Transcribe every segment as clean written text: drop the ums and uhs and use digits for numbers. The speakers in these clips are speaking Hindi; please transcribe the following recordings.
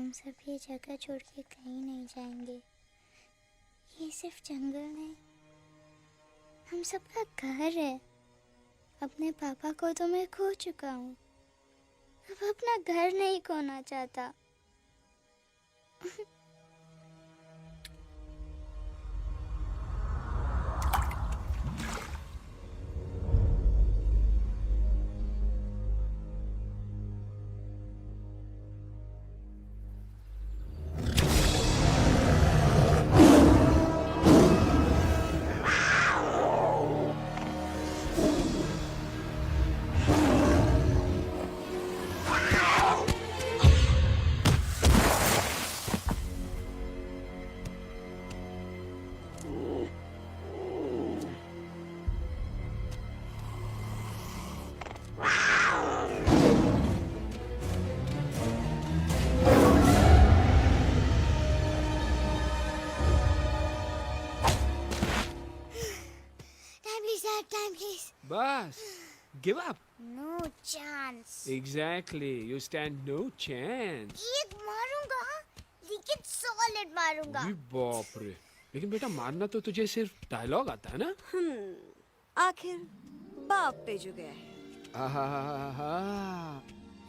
हम सब ये जगह छोड़ के कहीं नहीं जाएंगे। ये सिर्फ जंगल नहीं, हम सबका घर है। अपने पापा को तो मैं खो चुका हूँ, अब अपना घर नहीं खोना चाहता। Time, please. बस give up. No chance. Exactly, you stand no chance. एक मारूंगा, लेकिन solid मारूंगा। अरे बाप रे, लेकिन बेटा मारना तो तुझे सिर्फ डायलॉग आता है ना? आखिर बाप पे जो गया है। आहा,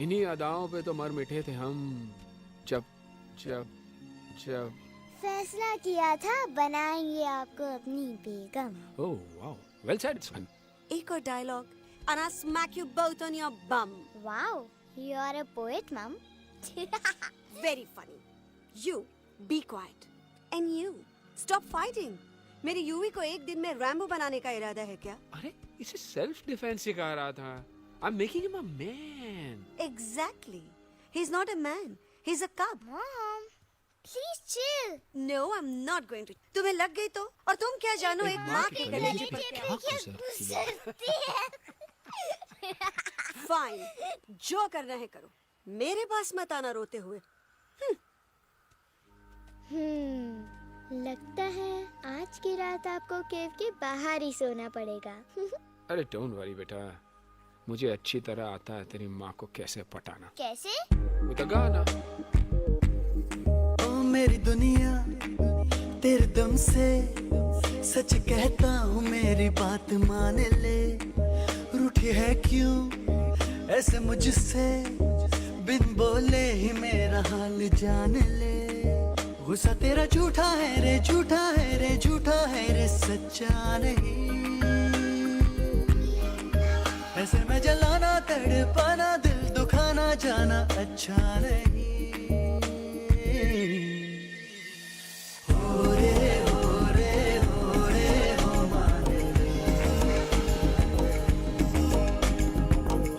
इन्हीं अदाओं पे तो मर मिटे थे हम जब जब जब फैसला किया था बनाएंगे आपको अपनी बेगम। ओह वाओ, वेल सेड सन। एक और dialogue and I'll smack you both on your bum. Wow, you are a poet, mom. Very funny. You be quiet and you stop fighting. मेरी यूवी को एक दिन में रैम्बो बनाने का इरादा है क्या? अरे इसे सेल्फ डिफेंस सिखा रहा था। I'm making him a man. Exactly. He's not a man. He's a cub. Mom, please chill. No, I'm not going to. तुम्हें लग गई तो? और तुम क्या जानो एक माँ के गले गले पर पे क्या? क्या गुजरती है। Fine. जो करना है करो. मेरे पास मत आना रोते हुए. लगता है आज की रात आपको केव के बाहर ही सोना पड़ेगा। अरे डोंट वरी बेटा, मुझे अच्छी तरह आता है तेरी माँ को कैसे पटाना। कैसे? वो तो गाना। ओ मेरी दुनिया तेरे दम से सच कहता हूँ, मेरी बात मान ले। रूठी है क्यों ऐसे मुझसे, बिन बोले ही मेरा हाल जान ले। गुस्सा तेरा झूठा है रे, झूठा है रे, झूठा है रे, सच्चा नहीं। ऐसे में जलाना तड़पाना, दिल दुखाना जाना अच्छा नहीं। हो रे हो रे हो रे हो माने रे।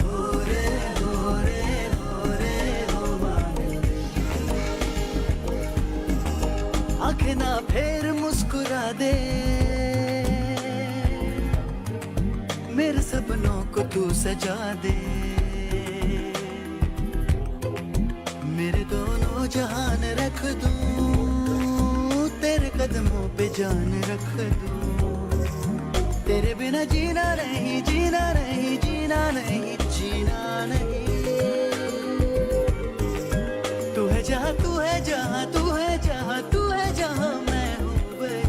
हो रे हो रे हो रे हो माने रे। आँखें ना फेर मुस्कुरा दे, मेरे सपनों को तू सजा दे। मेरे दोनों जहान रख दूं, तेरे कदमों पे जान रख दूं। तेरे बिना जीना नहीं, जीना नहीं, जीना नहीं, जीना नहीं। तू है जहाँ, तू है जहाँ, तू है जहाँ, तू है जहाँ, मैं हूँ वही।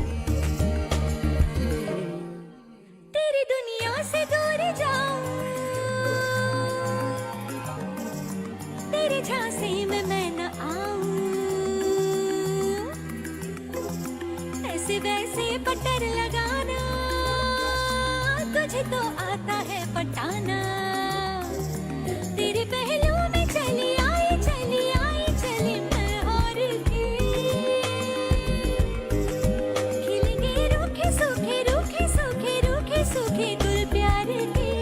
तेरी दुनिया से दूर जाऊं, तेरे झांसे में मैं न आऊं। ऐसे वैसे पटर लगाना, तुझे तो आता है पटाना। तेरे पहलू में चली आई, चली आई, चली मैं और भी। खिलेंगे रूखे सूखे, रूखे सूखे, रूखे सूखे गुल प्यार के।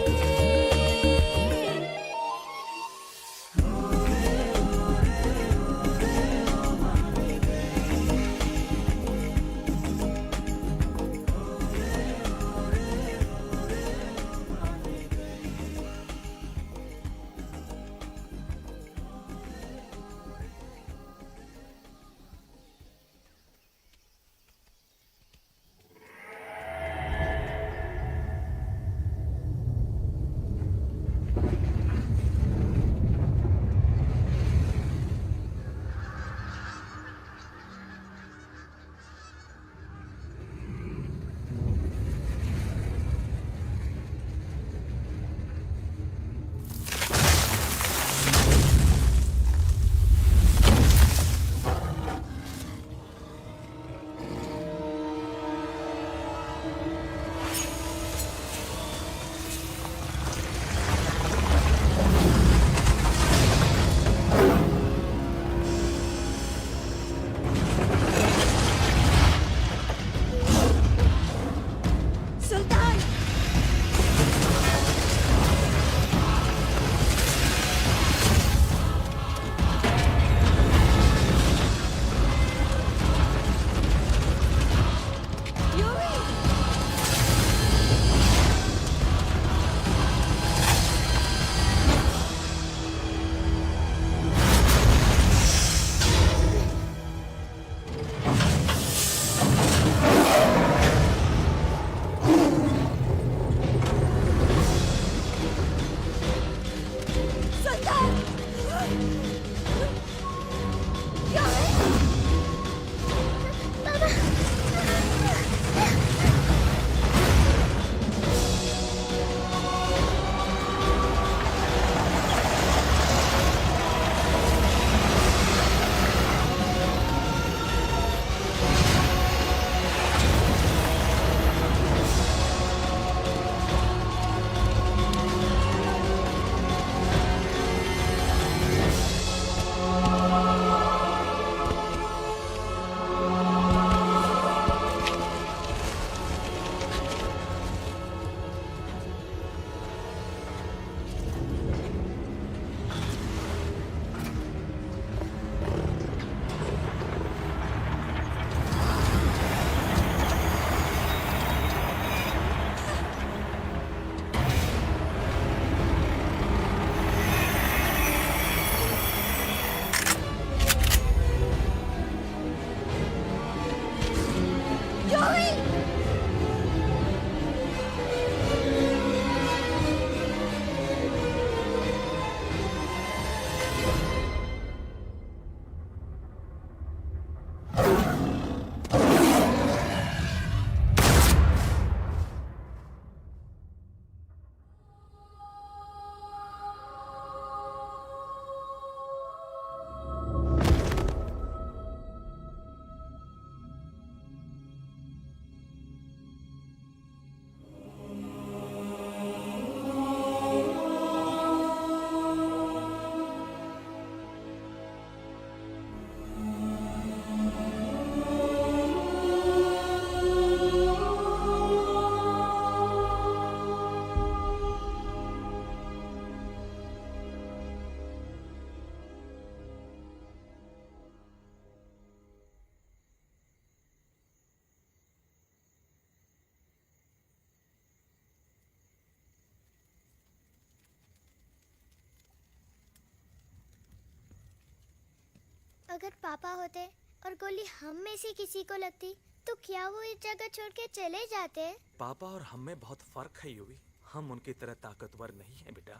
अगर पापा होते और गोली हम में से किसी को लगती तो क्या वो इस जगह छोड़ के चले जाते? पापा और हम में बहुत फर्क है यूवी। हम उनकी तरह ताकतवर नहीं है बेटा।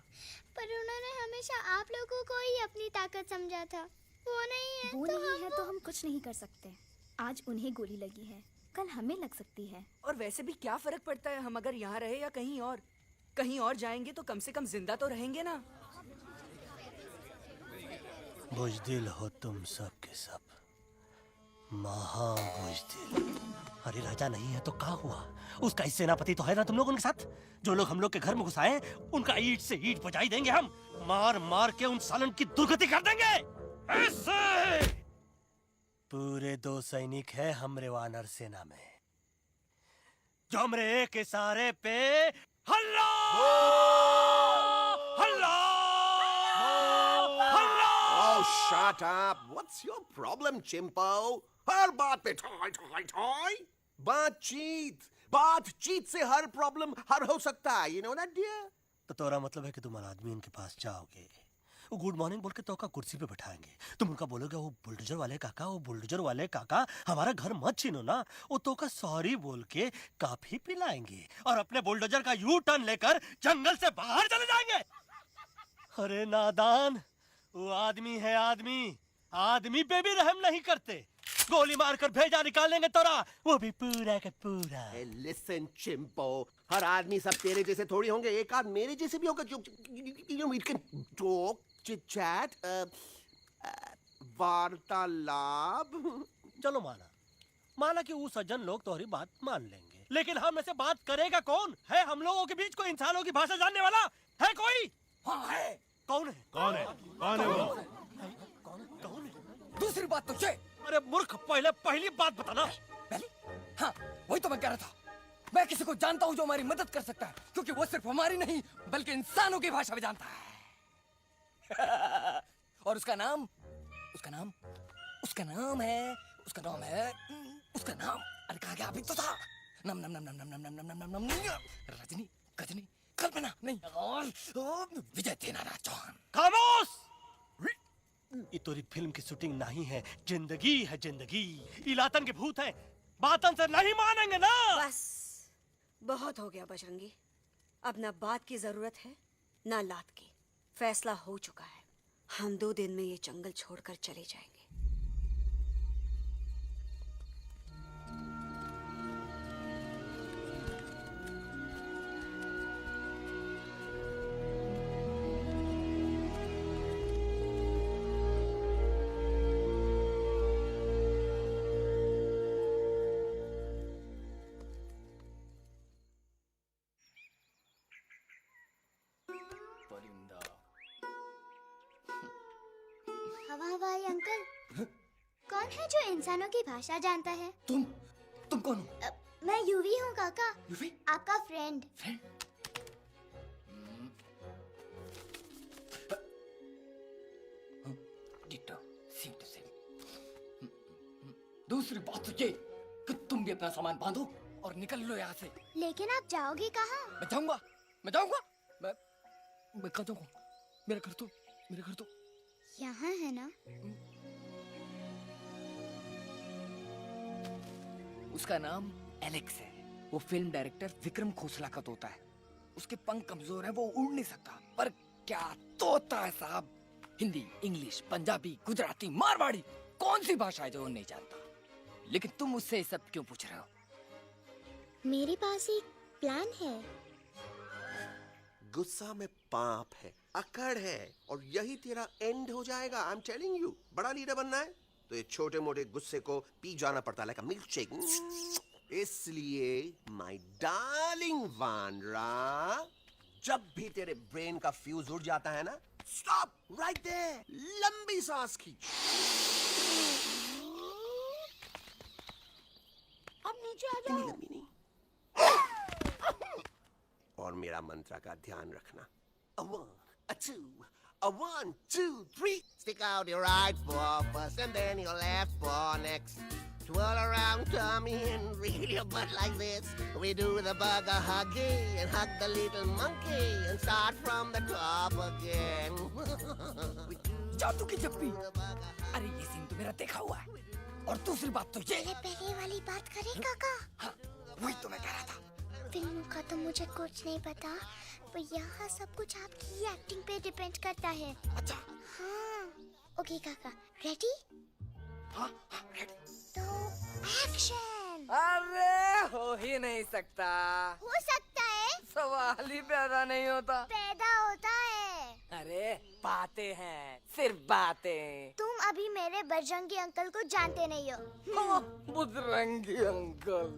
पर उन्होंने हमेशा आप लोगों को ही अपनी ताकत समझा था। वो नहीं है वो तो नहीं है हम तो हम कुछ नहीं कर सकते। आज उन्हें गोली लगी है, कल हमें लग सकती है। और वैसे भी क्या फर्क पड़ता है हम अगर यहाँ रहे या कहीं और? कहीं और जाएंगे तो कम से कम जिंदा तो रहेंगे ना। बुजदिल हो तुम सब के सब, महाबुजदिल। अरे राजा नहीं है तो क्या हुआ? उसका सेनापति तो है ना तुम लोग उनके साथ। जो लोग हम लोग के घर में घुसाए उनका ईंट से ईंट बजाई देंगे हम। मार मार के उन सालन की दुर्गति कर देंगे ऐसे। पूरे 2 सैनिक है हमरे वानर सेना में जो हमरे एक इशारे पे हल्ला हल्ला हल्ला। Oh, shut up! What's your problem, Chimpo? हर बात पे ठोय ठोय ठोय। बातचीत से हर प्रॉब्लम हल हो सकता है। You know that, dear? तो तोरा मतलब है कि तुम आदमी उनके पास जाओगे, वो गुड मॉर्निंग बोल के तो का कुर्सी पे बैठाएंगे, तुम उनका बोलोगे वो बुलडोजर वाले काका हमारा घर मत छीनो ना, वो तो का सॉरी बोल के काफी पिलाएंगे और अपने बुलडोजर का यू टर्न लेकर जंगल से बाहर चले जाएंगे। अरे नादान, वो आदमी है आदमी पे भी रहम नहीं करते। गोली मारकर भेजा निकालेंगे तोरा, वो भी पूरा का पूरा। Listen, Chimpo, हर आदमी सब तेरे जैसे थोड़ी होंगे, एक आध मेरे जैसे भी होगा जो we can talk, chit chat, वार्तालाप। चलो माना कि वो सज्जन लोग तुम्हारी बात मान लेंगे, लेकिन हम ऐसे बात करेगा कौन? है हम लोगों के बीच कोई इंसानों की भाषा जानने वाला है कोई? हाँ है। कौन है वो? कौन है? दूसरी बात तो ये। अरे मूर्ख, पहली बात बताना। पहले? हाँ, वही तो मैं कह रहा था। मैं किसी को जानता हूँ जो हमारी मदद कर सकता है, क्योंकि वो सिर्फ हमारी नहीं बल्कि इंसानों की भाषा भी जानता है। और उसका नाम है अरे कहा गया अभी तो था। नम नम नम नम नम नम नम नम नम नम नम रजनी गजनी कल्पना नहीं और विजय देनाराज चौहान। खामोश! ये तोरी फिल्म की शूटिंग नहीं है, जिंदगी है जिंदगी। इलातन के भूत है, बातन से नहीं मानेंगे ना। बस बहुत हो गया बजरंगी, अब ना बात की जरूरत है ना लात की। फैसला हो चुका है, हम 2 दिन में ये जंगल छोड़कर चले जाएंगे। परिंदा। हवा हवाई अंकल, कौन है जो इंसानों की भाषा जानता है? तुम कौन हो? मैं यूवी हूँ काका, यूवी? आपका friend. Friend? Ditto, same to same. दूसरी बात तो ये कि तुम भी अपना सामान बांधो और निकल लो यहाँ से। लेकिन आप जाओगे कहाँ? मैं जाऊंगा। मैं कहाँ जाऊंगा? मेरा घर तो यहाँ है ना? उसका नाम एलेक्स है। वो फिल्म डायरेक्टर विक्रम खोसला का तोता है। उसके पंख कमजोर है, वो उड़ नहीं सकता। पर क्या तोता है साहब। हिंदी, इंग्लिश, पंजाबी, गुजराती, मारवाड़ी, कौन सी भाषा है जो वो नहीं जानता। लेकिन तुम मुझसे ये सब क्यों पूछ रहे हो? मेरे पास एक प्लान है। गुस्सा में पाप है, अकड़ है, और यही तेरा एंड हो जाएगा। आई एम टेलिंग यू। बड़ा लीडर बनना है तो ये छोटे मोटे गुस्से को पी जाना पड़ता है, लाइक अ मिल्क शेक। इसलिए माय डार्लिंग वांड्रा, जब भी तेरे ब्रेन का फ्यूज उड़ जाता है ना, स्टॉप राइट देयर, लंबी सांस खींच। अब नीचे आ जाओ। लंबी नहीं, और मेरा मंत्र का ध्यान रखना। A 1, a 2, a 1, 2, 3. Stick out your right paw first and then your left paw next. Twirl around tummy and reel your butt like this. We do the bugger huggy and hug the little monkey and start from the top again. जादू की जप्पी। अरे ये सीन तो मेरा देखा हुआ है। और दूसरी बात तो ये। पहले वाली बात करें काका? हाँ, वही तो मैं कह रहा था। फिल्म का तो मुझे कुछ नहीं पता, पर यहाँ सब कुछ आपकी एक्टिंग पे डिपेंड करता है। अच्छा। हाँ। ओके काका, रेडी? हाँ, रेडी। तो एक्शन। अरे हो ही नहीं सकता। हो सकता है। सवाल ही पैदा नहीं होता। पैदा होता है। अरे बातें हैं, सिर्फ बातें। तुम अभी मेरे बजरंगी अंकल को जानते नहीं हो। बजरंगी अंकल।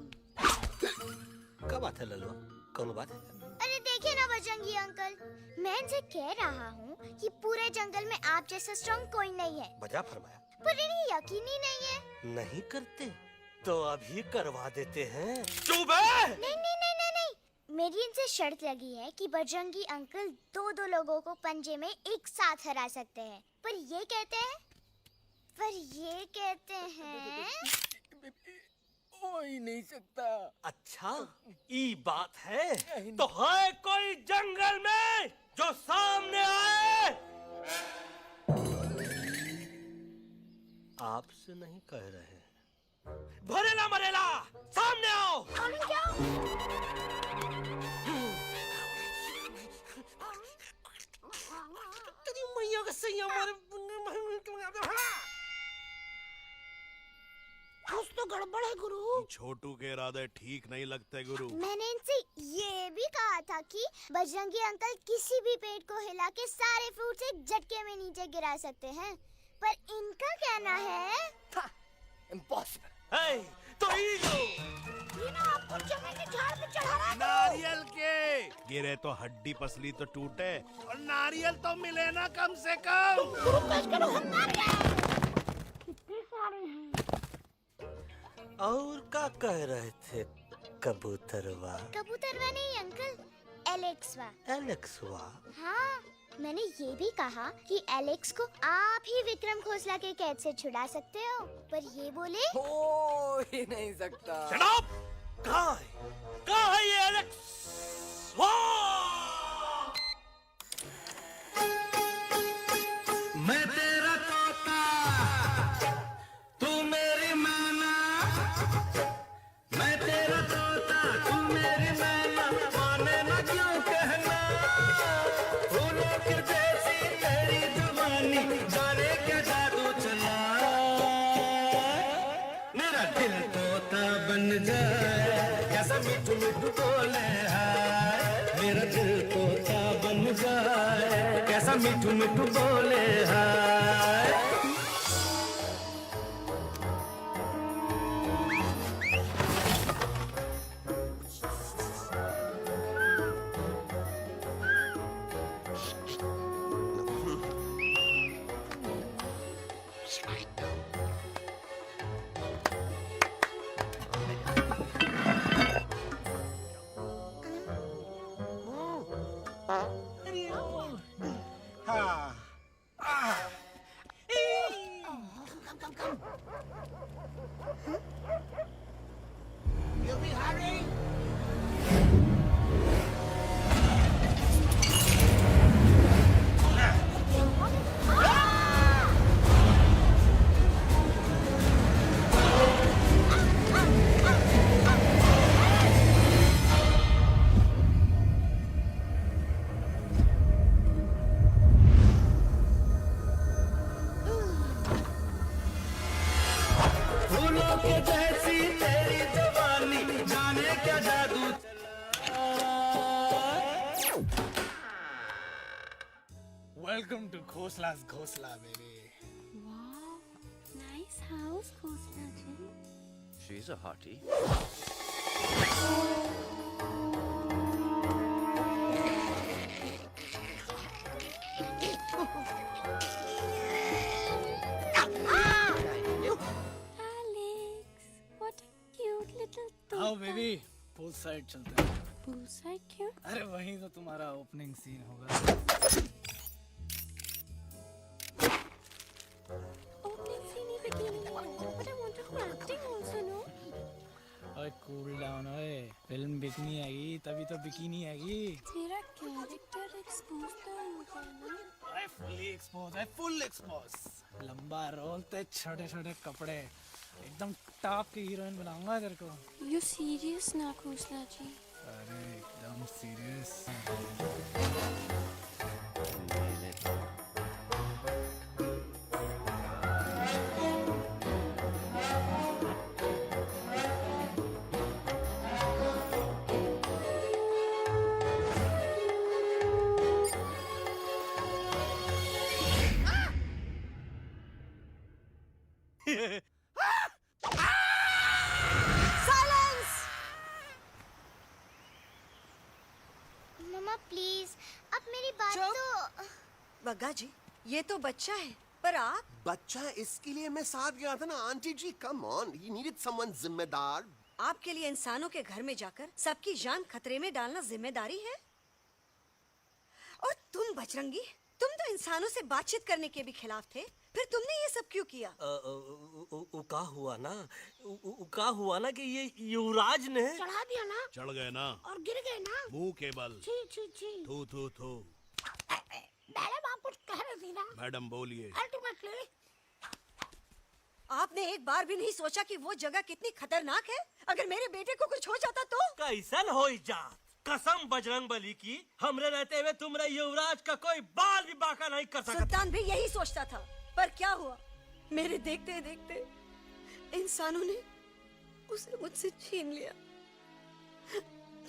क्या बात है ललुआ? कौन बात है? अरे देखिए ना बजरंगी अंकल, मैं इनसे कह रहा हूँ कि पूरे जंगल में आप जैसा स्ट्रॉन्ग कोई नहीं है। बजा फरमाया। पर इन्हें यकीन ही नहीं है। नहीं करते तो अभी करवा देते हैं। चुप है। नहीं नहीं नहीं नहीं नहीं, मेरी इनसे शर्त लगी है कि बजरंगी अंकल 2-2 लोगों को पंजे में एक साथ हरा सकते हैं। पर ये कहते हैं हो ही नहीं सकता। अच्छा, ये बात है। तो है कोई जंगल में जो सामने आए? आपसे नहीं कह रहे। भरेला मरेला, सामने आओ। तेरी मैया का सही हमारे कुछ तो गड़बड़ है गुरु। छोटू के इरादे ठीक नहीं लगते गुरु। मैंने इनसे ये भी कहा था कि बजरंगी अंकल किसी भी पेड़ को हिला के सारे फ्रूट्स एक झटके में नीचे गिरा सकते हैं, पर इनका कहना है इम्पॉसिबल। तो ये ना आपको चने के झाड़ पे चढ़ा रहा है। नारियल के गिरे तो हड्डी पसली तो टूटे, और नारियल तो मिले ना कम से कम। गुरु पेश करो हम नारियल। कितने सारे हैं। और क्या कह रहे थे कबूतरवा? कबूतरवा नहीं अंकल, एलेक्सवा। एलेक्सवा? हाँ, मैंने ये भी कहा कि एलेक्स को आप ही विक्रम खोसला के कैद से छुड़ा सकते हो, पर ये बोले हो ही नहीं सकता। Shut up! कहाँ है ये एलेक्स? मैं तेरा तोता, तू मेरी मैना। मैं तेरा तोता, तू मेरी मैना। माने ना क्यों कहना, फूलों की जैसी तेरी जुबानी। दीवानी जाने क्या जादू चला मेरा दिल तोता बन जाए कैसा मिठू मिठू बोले हाय मेरा दिल तोता बन जाए कैसा मिठू मिठू बोले हाय फूलों के जैसी तेरी जवानी जाने क्या जादू वेलकम टू खोसला's घोसला baby Wow, nice house, Khosla ji. She's a hottie. Alex, what a cute little आओ toka. बेबी पूल साइड चलते हैं Poolside क्यों? अरे वहीं तो तुम्हारा ओपनिंग सीन होगा Opening scene ही bikini में है. But I want to do acting also, no? ओए कूल डाउन ओए फिल्म बिकनी आएगी तभी तो बिकिनी आएगी तेरा कैरेक्टर एक्सपोज तो होगा ना. ओए फुल्ली एक्सपोज है फुल एक्सपोज लंबा रोल ते छोटे छोटे कपड़े एकदम टॉप की हीरोइन बनाऊंगा तेरे को You serious ना खोसला जी? अरे एकदम सीरियस मम्मा प्लीज अब मेरी बात चुप। तो. बग्गा जी ये तो बच्चा है पर आप बच्चा इसके लिए मैं साथ गया था ना aunty ji come on he needed someone जिम्मेदार आपके लिए इंसानों के घर में जाकर सबकी जान खतरे में डालना जिम्मेदारी है और तुम बजरंगी तुम तो इंसानों से बातचीत करने के भी खिलाफ थे फिर तुमने ये सब क्यों किया का हुआ ना का हुआ ना कि ये युवराज ने चढ़ा दिया ना चढ़ गए ना और गिर गए ना. मुंह के बल छी छी छी. थू थू थू मैडम आप कुछ कह रही थी ना. मैडम बोलिए अल्टीमेटली आपने एक बार भी नहीं सोचा कि वो जगह कितनी खतरनाक है अगर मेरे बेटे को कुछ हो जाता तो कैसन हो जात कसम बजरंग बली की हमरे रहते हुए तुम्हारे युवराज का कोई बाल भी बाका नहीं कर सकता सुल्तान भी यही सोचता था पर क्या हुआ मेरे देखते देखते इंसानों ने उसे मुझसे छीन लिया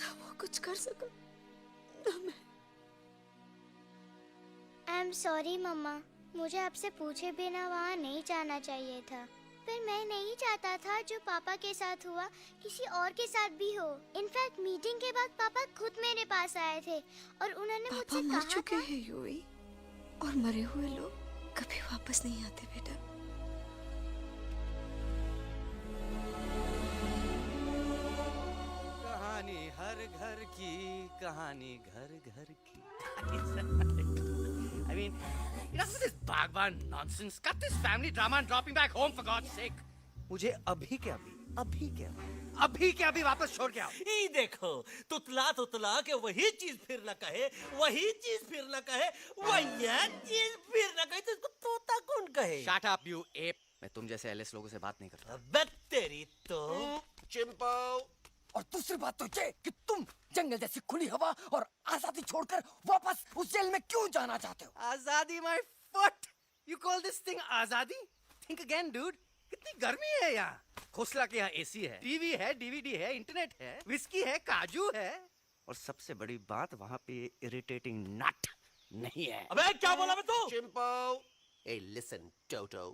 ना वो कुछ कर सका ना मैं आई एम सॉरी मम्मा मुझे आपसे पूछे बिना वहाँ नहीं जाना चाहिए था पर मैं नहीं चाहता था जो पापा के साथ हुआ किसी और के साथ भी हो इनफैक्ट मीटिंग के बाद पापा खुद मेरे पास आए थे और उन्होंने मुझसे कहा था हैं यूवी और मरे हुए लोग कभी वापस नहीं आते बेटा कहानी हर घर की कहानी घर घर की I mean, enough of this Bhagwan nonsense. Cut this family drama and drop me back home for God's sake. मुझे अभी के अभी वापस छोड़ के आओ। ये देखो, तुतला के वही चीज फिर न कहे, वही चीज फिर न कहे, वही चीज फिर न कहे, तो इसको तोता कौन कहे? Shut up, you ape. मैं तुम जैसे एलिस लोगों से बात नहीं करता। अबे तेरी तो चिंपो और दूसरी बात तो ये कि तुम जंगल जैसी खुली हवा और आजादी छोड़कर वापस उस जेल में क्यों जाना चाहते हो? आजादी my foot. You call this thing आजादी? Think again, dude. कितनी गर्मी है यहाँ। खोसला के यहाँ एसी है, टीवी है, डीवीडी है, इंटरनेट है, विस्की है, काजू है, और सबसे बड़ी बात वहाँ पे इरिटेटिंग नट नहीं है। अबे क्या बोला मैं तू? चिंपो। ए लिसन टोटो,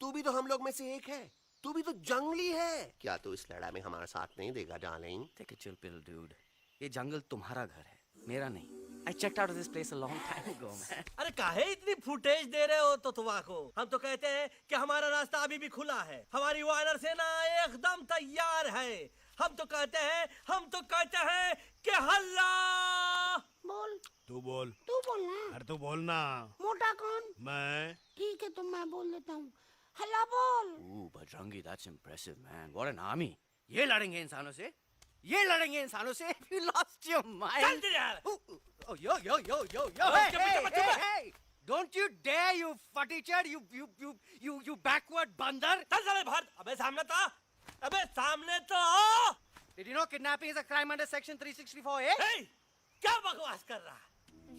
तू भी तो हम लोग में से एक है। तू भी तो जंगली है। क्या तू इस लड़ाई में हमारा साथ नहीं देगा darling? Take a chill pill, dude. ये जंगल तुम्हारा घर है, मेरा नहीं। I checked out of this place a long time ago, man. अरे काहे इतनी फुटेज दे रहे हो तो तुवा को? हम तो कहते हैं कि हमारा रास्ता अभी भी खुला है। हमारी वानर सेना एकदम तैयार है। हम तो कहते हैं कि हल्ला। बोल। तू बोल ना। अरे तू बोल ना। मोटा कौन? मैं। ठीक है तो मैं बोल लेता हूँ। हल्ला बोल। Ooh, Bajrangi, that's impressive, man. What an army. ये लड़ेंगे इंसानों से? ये लड़ेंगे इंसानों से? You lost your mind. चल दे यार। Oh, yo. Hey. Don't you dare, you futichard, you backward बंदर. चल साले बाहर। अबे सामने तो आओ। Did you know kidnapping is a crime under section 364A? Hey, क्या बकवास कर रहा है?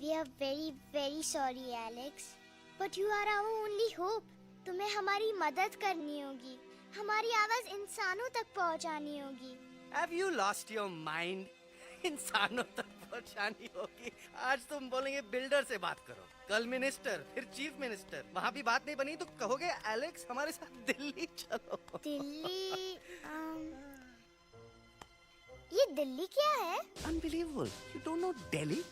We are very very sorry, Alex. But you are our only hope. तुम्हें हमारी मदद करनी होगी। हमारी आवाज इंसानों तक पहुंचानी होगी। Have you lost your mind? इंसानों तक पहुंचानी होगी। आज तुम बोलेंगे बिल्डर से बात करो, कल मिनिस्टर, फिर चीफ मिनिस्टर। वहाँ भी बात नहीं बनी तो कहोगे एलेक्स हमारे साथ दिल्ली चलो। दिल्ली ये दिल्ली क्या है? Unbelievable. You don't know Delhi?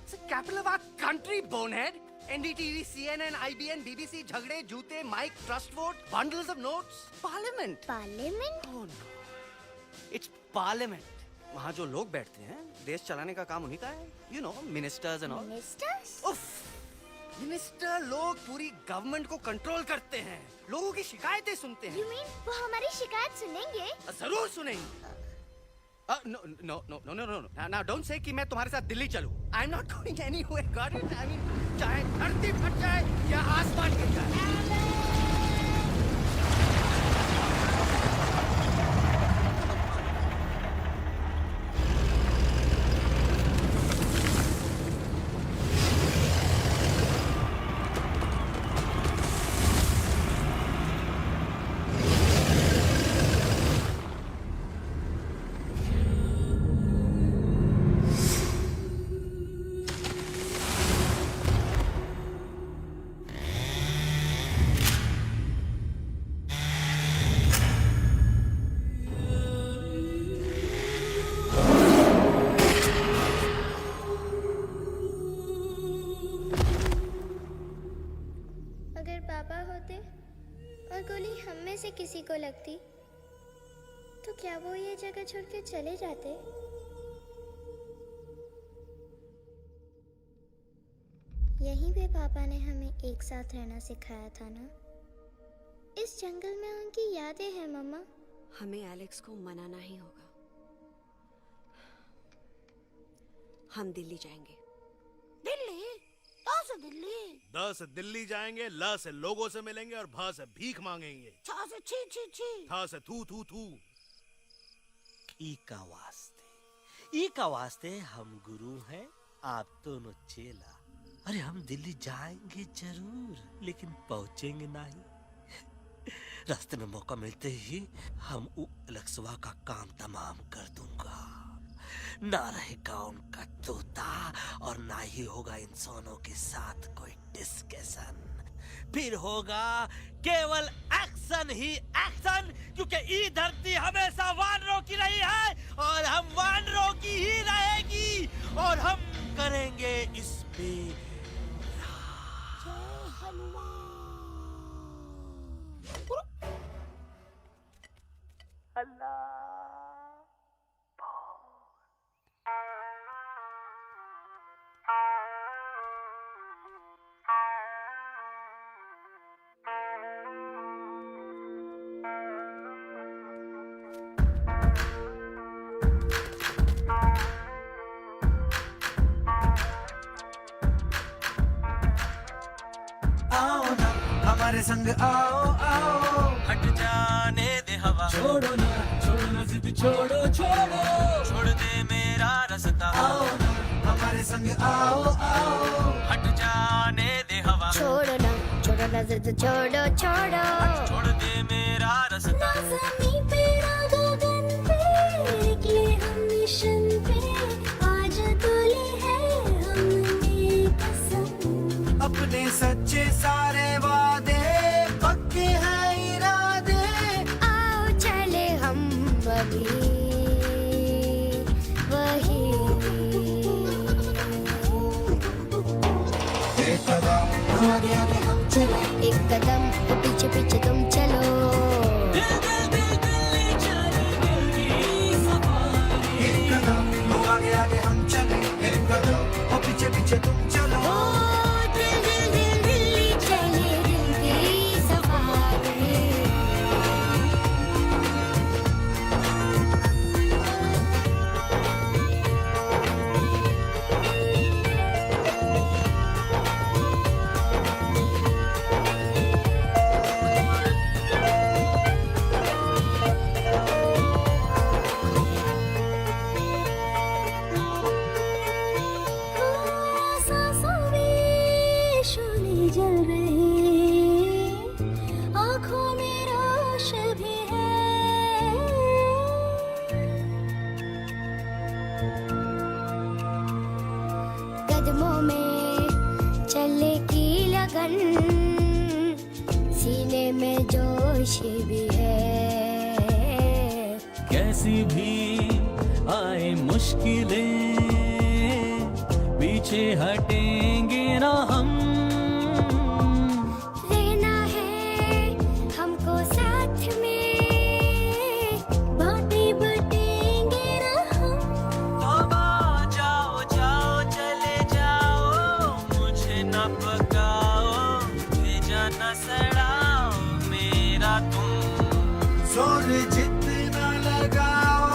It's the capital of our country, bonehead. NDTV, CNN, IBN, BBC, झगड़े, जूते, mic, trust vote, bundles of notes, parliament. Parliament? Oh no. It's parliament. वहाँ जो लोग बैठते हैं, देश चलाने का काम उन्हीं का है। You know, ministers and all. Ministers? उफ! मिनिस्टर लोग पूरी गवर्नमेंट को कंट्रोल करते हैं, लोगों की शिकायतें सुनते हैं। You mean वो हमारी शिकायत सुनेंगे? जरूर सुनेंगे। No. Now don't say कि मैं तुम्हारे साथ दिल्ली चलूं. I'm not going anywhere. Got it? I mean, चाहे धरती फट जाए या आसमान गिर जाए। अगर पापा होते और गोली हम में से किसी को लगती तो क्या वो ये जगह छोड़ के चले जाते? यहीं पे पापा ने हमें एक साथ रहना सिखाया था ना। इस जंगल में उनकी यादें हैं मम्मा। हमें एलेक्स को मनाना ही होगा। हम दिल्ली जाएंगे। दिल्ली? कहाँ से दिल्ली? द से दिल्ली जाएंगे, ल से लोगों से मिलेंगे और भ से भीख मांगेंगे, छ से छी। थ से थू थू थू। ई का वास्ते हम गुरु हैं, आप दोनों चेला। अरे हम दिल्ली जाएंगे जरूर, लेकिन पहुंचेंगे नहीं। रास्ते में मौका मिलते ही हम अलक्सवा का काम तमाम कर दूंगा। ना रहेगा उनका तोता और ना ही होगा इंसानों के साथ कोई डिस्कशन। फिर होगा केवल एक्शन ही एक्शन, क्योंकि ये धरती हमेशा वानरों की रही है और हम वानरों की ही रहेगी और हम करेंगे इस पे हमारे संग आओ आओ, हट जाने दे हवा, छोड़ो ना जिद, छोड़ो छोड़ दे मेरा रास्ता। आओ ना हमारे संग आओ आओ, हट जाने दे हवा, छोड़ो ना वरना जिद छोड़ो छोड़ो छोड़ दे मेरा रास्ता ज़मीं पे ना गगन पे निकले हम मिशन पे आज तोली है हमने कसम अपने सच्चे सारे वादे पक्के हैं इरादे आओ चले हम अभी वही एक कदम आगे आगे हम चले एक कदम तो पीछे पीछे तुम चलो एक कदम आगे आगे हम चले एक कदम और पीछे पीछे तुम चलो ओ दिल दिल दिल दिल्ली चले दिल की सफारी सांसों में शोले जल रहे आँखों में रोश भी है कदमों में चले की लगन सीने में जोश भी है कैसी भी आए मुश्किलें पीछे हटेंगे ना हम रहना है हमको साथ में बातें बटेंगे ना हम जाओ जाओ चले जाओ मुझे न पकाओ भेजा न सड़ाओ मेरा तुम जोर जितना लगाओ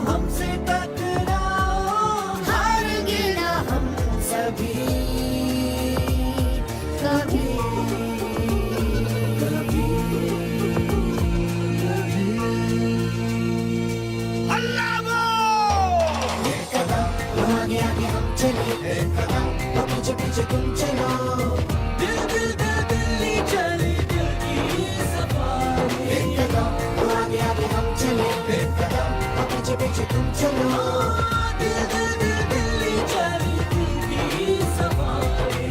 हमसे टकराओ हारेंगे ना हम सभी कभी एक कदम आगे आगे हम चले एक कदम और पीछे पीछे तुम चलो दिल दिल दिल दिल्ली चली दिल की सफारी एक कदम आगे आगे हम चले एक कदम और पीछे पीछे तुम चलो दिल दिल दिल दिल्ली चली दिल की सफारी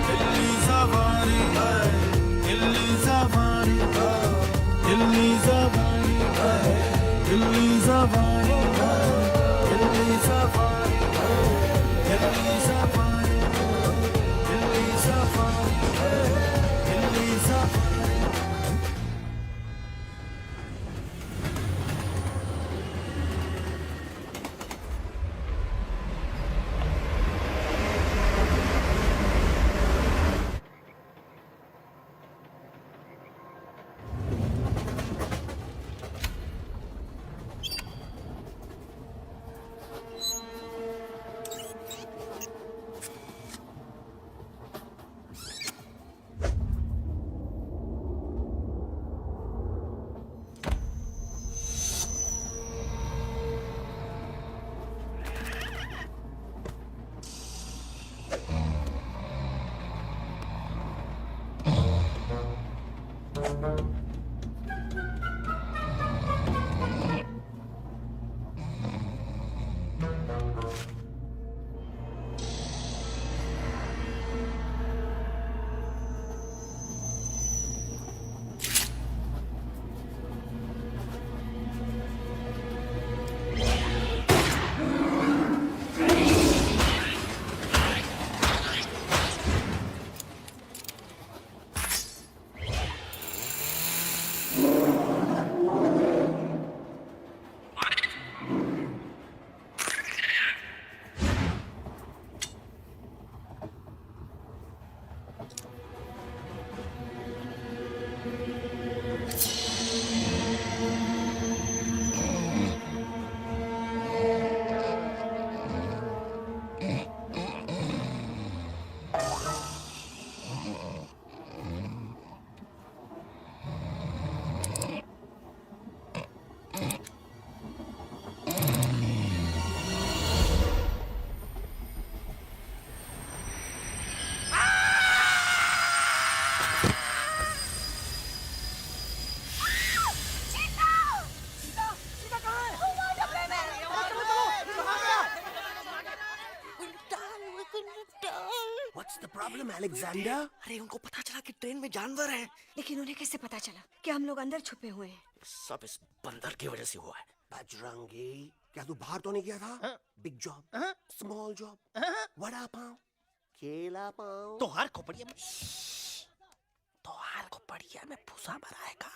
दिल्ली सवारी है दिल्ली सवारी है दिल्ली सवारी है दिल्ली सवारी है दिल्ली सवारी है दिल्ली सवारी है दिल्ली सवारी है दिल्ली सवारी अलेक्जेंडर? अरे उनको पता चला कि ट्रेन में जानवर है। लेकिन उन्हें कैसे पता चला कि हम लोग अंदर छुपे हुए हैं? सब इस बंदर की वजह से हुआ है। बजरंगी, क्या तू बाहर तो नहीं गया था? Big job, small job, vada pav, केला पाव। तोहार खोपड़िया में भूसा भराएगा।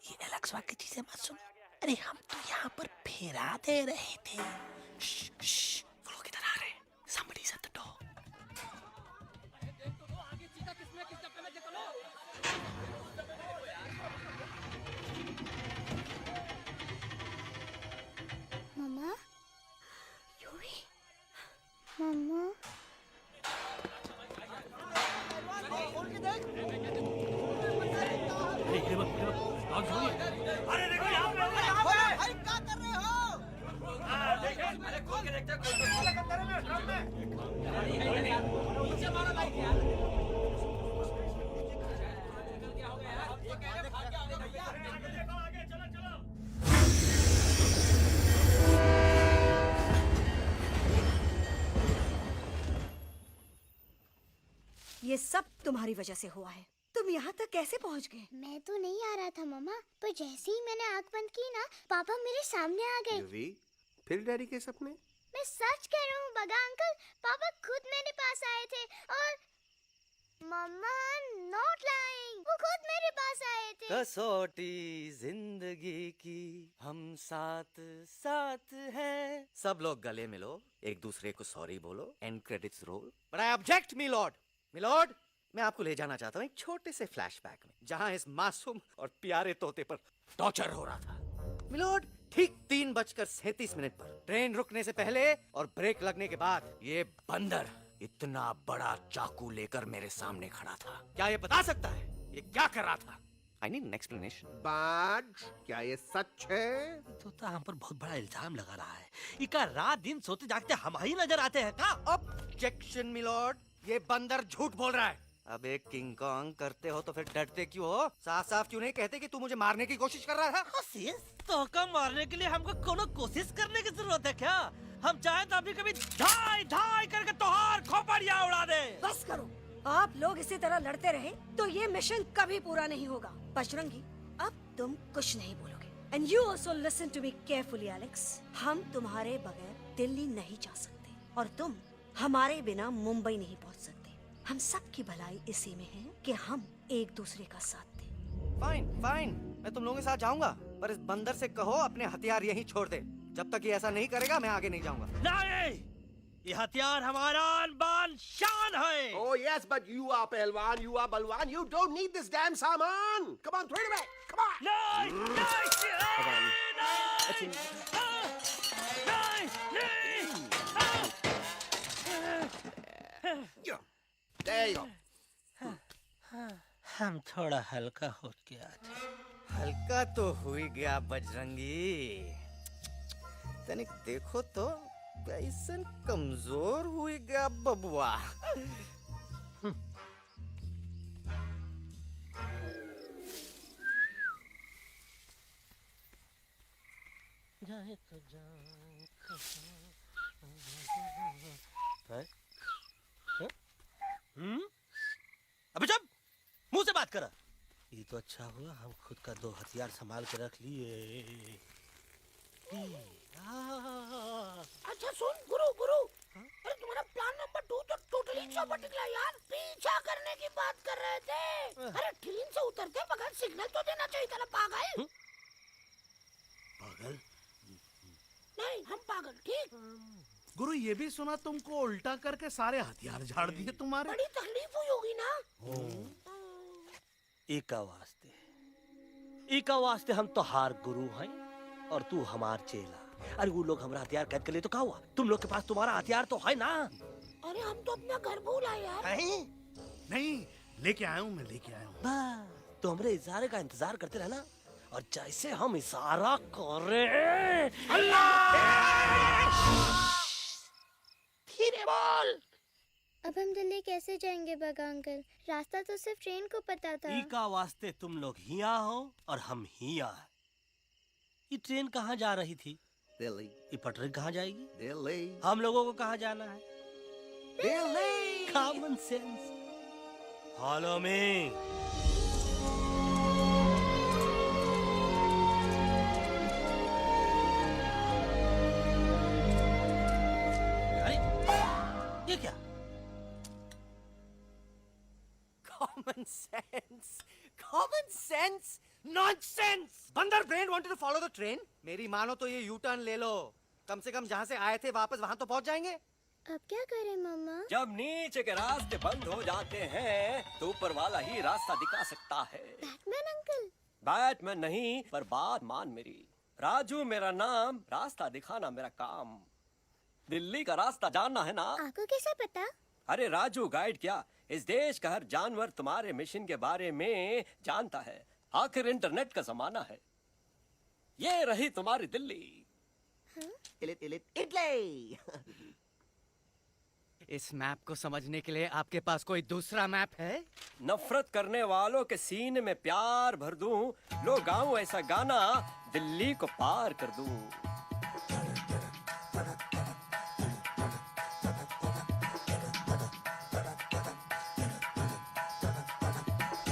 ये एलेक्सा की चीजें मत सुन। अरे हम तो यहाँ पर फेरा दे रहे थे। वो लोग इधर आ रहे हैं। Somebody's at the door. मम्मा, मम्मा, अरे देखो यहाँ पे भाई क्या कर रहे हो? अरे खोल के देखते ये सब तुम्हारी वजह से हुआ है। तुम यहाँ तक कैसे पहुँच गए? मैं तो नहीं आ रहा था मम्मा, पर जैसे ही मैंने आँख बंद की ना, पापा मेरे सामने आ गए। युवी, फिर डैडी के सपने? मैं सच कह रहा हूँ बगा अंकल, पापा खुद मेरे पास आए थे और मम्मा नॉट लाइंग, वो खुद मेरे पास आए थे। कसौटी जिंदगी की हम साथ साथ हैं। सब लोग गले मिलो, एक दूसरे को सॉरी बोलो, end credits roll. But I object milord, मैं आपको ले जाना चाहता हूँ एक छोटे से फ्लैशबैक में, जहाँ इस मासूम और प्यारे तोते पर टॉर्चर हो रहा था। मिलॉर्ड, ठीक 3:37 पर ट्रेन रुकने से पहले और ब्रेक लगने के बाद ये बंदर इतना बड़ा चाकू लेकर मेरे सामने खड़ा था। क्या ये बता सकता है ये क्या कर रहा था? I need an explanation. बाज, क्या ये सच है? तो हम पर बहुत बड़ा इल्जाम लगा रहा है। इका रात दिन सोते जागते हम ही नजर आते हैं का? ऑब्जेक्शन मिलॉर्ड, ये बंदर झूठ बोल रहा है। अब एक किंग कॉन्ग करते हो तो फिर डरते क्यों हो? साफ साफ क्यों नहीं कहते कि तू मुझे मारने की कोशिश कर रहा था? तो मारने के लिए हमको कोनो कोशिश करने की जरूरत है क्या? हम चाहे तो अभी कभी धाई धाई करके तोहार खोपड़िया उड़ा दे। बस करो, आप लोग इसी तरह लड़ते रहे तो ये मिशन कभी पूरा नहीं होगा। बजरंगी, अब तुम कुछ नहीं बोलोगे। And you also listen to me carefully Alex. हम तुम्हारे बगैर दिल्ली नहीं जा सकते और तुम हमारे बिना मुंबई नहीं पहुंच सकते। हम सब की भलाई इसी में है कि हम एक दूसरे का साथ दें। फाइन, मैं तुम लोगों के साथ जाऊंगा, पर इस बंदर से कहो अपने हथियार यहीं छोड़ दे। जब तक ये ऐसा नहीं करेगा मैं आगे नहीं जाऊंगा। नहीं, ये हथियार हमारा आन-बान शान है। Oh yes, but you are पहलवान, you are बलवान, you don't need this damn सामान. Come on, throw it away. Come on. There you go. हम थोड़ा हल्का हो के आते। हल्का तो हुई गया बजरंगी, तनिक देखो तो कैसन कमजोर हुई गया बबुआ। अबे जब मुंह से बात करा। ये तो अच्छा हुआ हम खुद का 2 हथियार संभाल के रख लिए। अच्छा सुन गुरु, अरे तुम्हारा प्लान नंबर 2 तो टोटली चौपट निकला यार। पीछा करने की बात कर रहे थे। अरे ट्रेन से उतरते बगैर सिग्नल तो देना चाहिए था ना पागल। पागल? नहीं, हम पागल, ठीक। गुरु, ये भी सुना तुमको उल्टा करके सारे हथियार झाड़ दिए तुम्हारे। बड़ी तकलीफ हुई होगी ना। इका वास्ते हम तो हार गुरु हैं और तू हमार चेला। अरे वो लोग हमारा हथियार कैद कर ले तो क्या हुआ? तुम लोग के पास तुम्हारा हथियार तो है ना। अरे हम तो अपना घर भूल आए यार। नहीं, लेके आया हूँ, मैं लेके आया हूँ। तो हमारे इशारे का इंतजार करते रहना और जैसे हम इशारा करें धीरे बोल। अब हम दिल्ली कैसे जाएंगे बगा अंकल? रास्ता तो सिर्फ ट्रेन को पता था। इका वास्ते तुम लोग हिया हो और हम हिया। ये ट्रेन कहाँ जा रही थी? दिल्ली। ये पटरी कहाँ जाएगी? दिल्ली। हम लोगों को कहाँ जाना है? Delhi. Common sense. Follow me. ये क्या? Common sense. Common sense. Nonsense. बंदर brain wanted to follow the train. मेरी मानो तो ये यू टर्न ले लो, कम से कम जहाँ से आए थे वापस वहाँ तो पहुँच जाएंगे। अब क्या करें मम्मा? जब नीचे के रास्ते बंद हो जाते हैं तो ऊपर वाला ही रास्ता दिखा सकता है। Batman uncle. बैटमैन नहीं, पर बात मान मेरी। राजू मेरा नाम, रास्ता दिखाना मेरा काम। दिल्ली का रास्ता जानना है ना? आपको कैसे पता? अरे राजू गाइड क्या, इस देश का हर जानवर तुम्हारे मिशन के बारे में जानता है। आखिर इंटरनेट का जमाना है। ये रही तुम्हारी दिल्ली। इटली। इस मैप को समझने के लिए आपके पास कोई दूसरा मैप है? नफरत करने वालों के सीने में प्यार भर दूं, लो गाऊं ऐसा गाना, दिल्ली को पार कर दूं।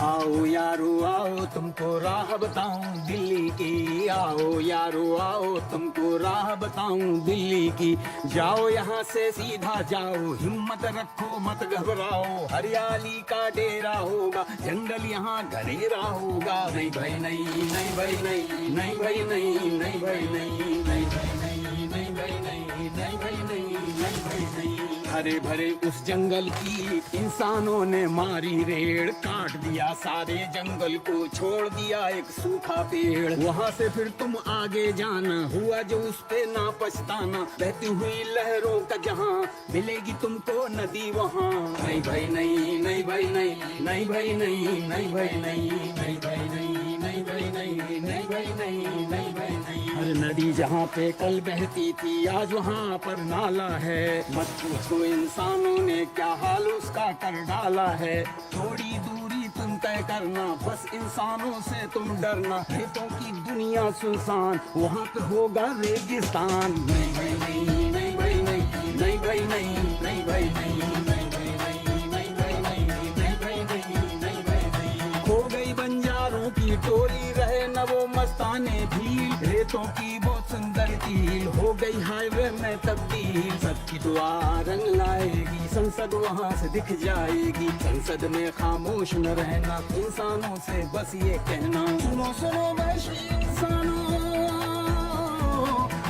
आओ यारो आओ तुमको राह बताऊं दिल्ली की, आओ यारो आओ तुमको राह बताऊं दिल्ली की। जाओ यहाँ से सीधा जाओ, हिम्मत रखो मत घबराओ, हरियाली का डेरा होगा, जंगल यहाँ घनेरा होगा। नहीं भाई नहीं, नहीं भाई नहीं, नहीं भाई नहीं, नहीं भाई नहीं, नहीं भाई नहीं, नहीं भाई नहीं, नहीं भाई नहीं, नहीं भाई नहीं। हरे भरे उस जंगल की इंसानों ने मारी रेड़, काट दिया सारे जंगल को, छोड़ दिया एक सूखा पेड़। वहाँ से फिर तुम आगे जाना, हुआ जो उस पे ना पछताना, बहती हुई लहरों का जहाँ, मिलेगी तुमको नदी वहाँ। नहीं भाई नहीं, नहीं भाई नहीं, नहीं भाई नहीं, नहीं भाई नहीं, नहीं भाई नहीं, नहीं भाई नहीं, नहीं भाई नहीं, नहीं भाई नहीं। हर नदी जहाँ पे कल बहती थी आज वहाँ पर नाला है, मत पूछो इंसानों ने क्या हाल उसका कर डाला है। थोड़ी दूरी तुम तय करना, बस इंसानों से तुम डरना, खेतों की दुनिया सुनसान, वहाँ पे होगा रेगिस्तान। नहीं भाई नहीं, नहीं भाई नहीं, नहीं भाई नहीं, नहीं भाई नहीं, नहीं भाई नहीं, नहीं भाई नहीं, नहीं भाई नहीं, नहीं भाई नहीं। खो गई बंजारों की टोली, रहे न वो मस्ताने भील, रेतों की बहुत सुंदर झील, हो गई हाईवे में तब्दील। सबकी दुआ रंग लाएगी, संसद वहाँ से दिख जाएगी, संसद में खामोश न रहना, इंसानों से बस ये कहना। सुनो सुनो वैशी इंसानों,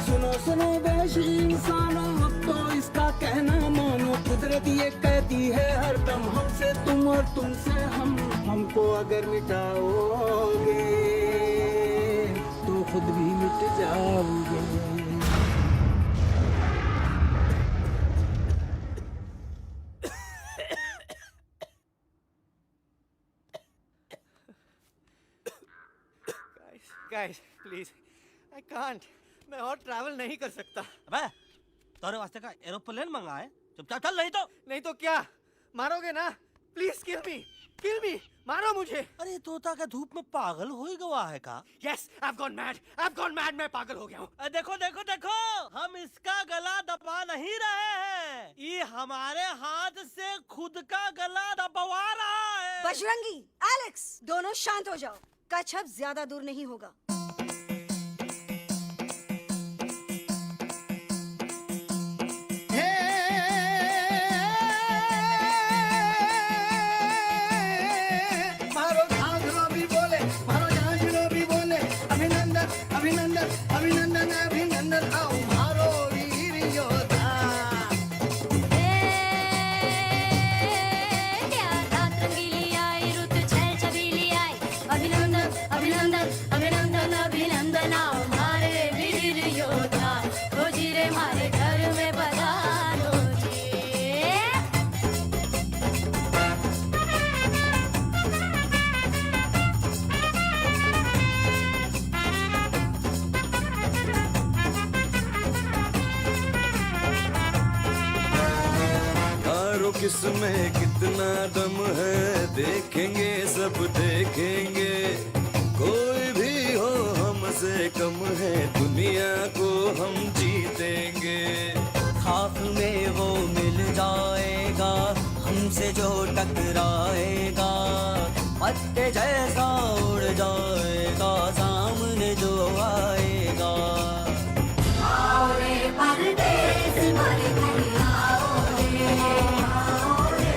सुनो सुनो वैशी इंसानों, अब तो इसका कहना मानो, कुदरत ये कहती है हरदम, हमसे तुम और तुमसे हम, हमको अगर मिटाओगे तो खुद भी मिट जाओगे। Guys, please, I can't. मैं और ट्रैवल नहीं कर सकता। अबे, तोरे वास्ते का एरोप्लेन मंगा है, चुपचाप चल, नहीं तो क्या मारोगे ना? प्लीज किल मी, मारो मुझे। अरे तोता का धूप में पागल हो ही गवा है का? Yes, I've gone mad, मैं पागल हो गया हूँ। देखो देखो देखो, हम इसका गला दबा नहीं रहे हैं, ये हमारे हाथ से खुद का गला दबवा रहा है। बजरंगी, एलेक्स, दोनों शांत हो जाओ, कच्छप ज्यादा दूर नहीं होगा। अभिनंदन अभिनंदन आओ मारो वीर योद्धा। रंगीली आई रुत छल छबीली आई, अभिनंदन अभिनंदन अभिनंदन अभिनंदन आओ मारे वीर योद्धा, रोजी रे मारे घर में पधारो जी। किसमें कितना दम है, देखेंगे सब देखेंगे, कोई भी हो हमसे कम है, दुनिया को हम जीतेंगे। खाक में वो मिल जाएगा, हमसे से जो टकराएगा पत्ते जैसा उड़ जाएगा सामने जो आएगा। आओ रे परदेस मारे घर आओ रे, आओ रे,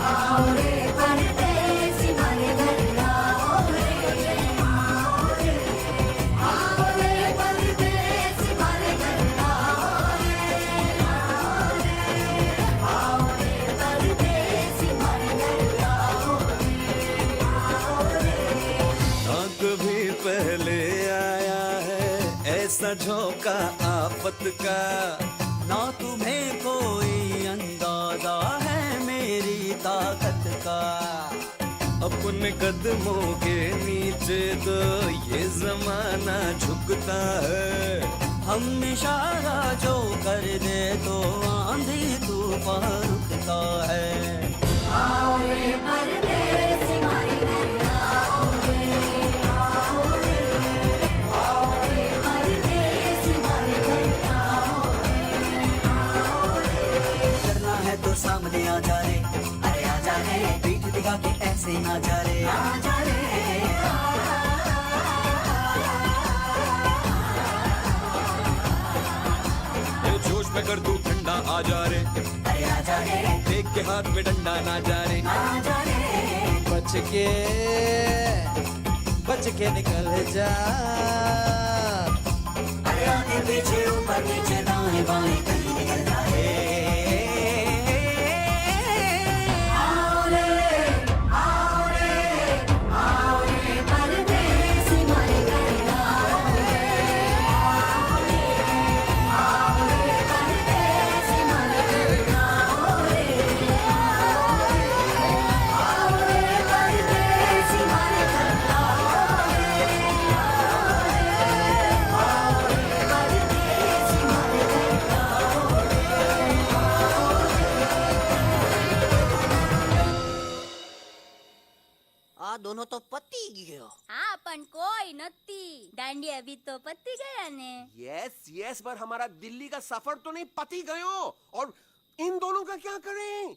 आओ रे परदेस मारे घर आओ रे, आओ रे, आओ रे परदेस मारे घर आओ रे, आओ रे, आओ रे परदेस मारे घर आओ रे, आओ रे। ना कभी पहले आया है ऐसा झोंका आफत का, ना तुम्हें कोई अंदाजा है मेरी ताकत का। अपने कदमों के नीचे तो ये जमाना झुकता है, हम इशारा जो कर दे तो आंधी तूफान रुकता है। आओ रे परदेस मारे घर आओ रे, आओ रे, आओ रे परदेस मारे घर आओ रे, आओ रे। करना है तो सामने आ जा रे, अरे आ जा रे, पीठ दिखा के ऐसे ना जा रे, आ जा रे। जोश में कर तू ठंडा आ जा रे, अरे आ जा रे, देख के हाथ में डंडा ना जा रे, आ जा रे। बच के निकल जा, अरे आगे पीछे ऊपर नीचे दाएं बाएं कहीं निकल जा रे। आओ रे, आओ रे, आओ रे परदेस मारे घर आओ रे, आओ रे, आओ रे परदेस मारे घर आओ रे, आओ रे, आओ रे परदेस मारे घर आओ रे, आओ रे, आओ रे परदेस मारे घर आओ रे, आओ रे। आ दोनों तो पति गयो। हाँ पण कोई नती दांडिया भी तो पत्ती गया ने। यस यस, पर हमारा दिल्ली का सफर तो नहीं पति गयो, और इन दोनों का क्या करें?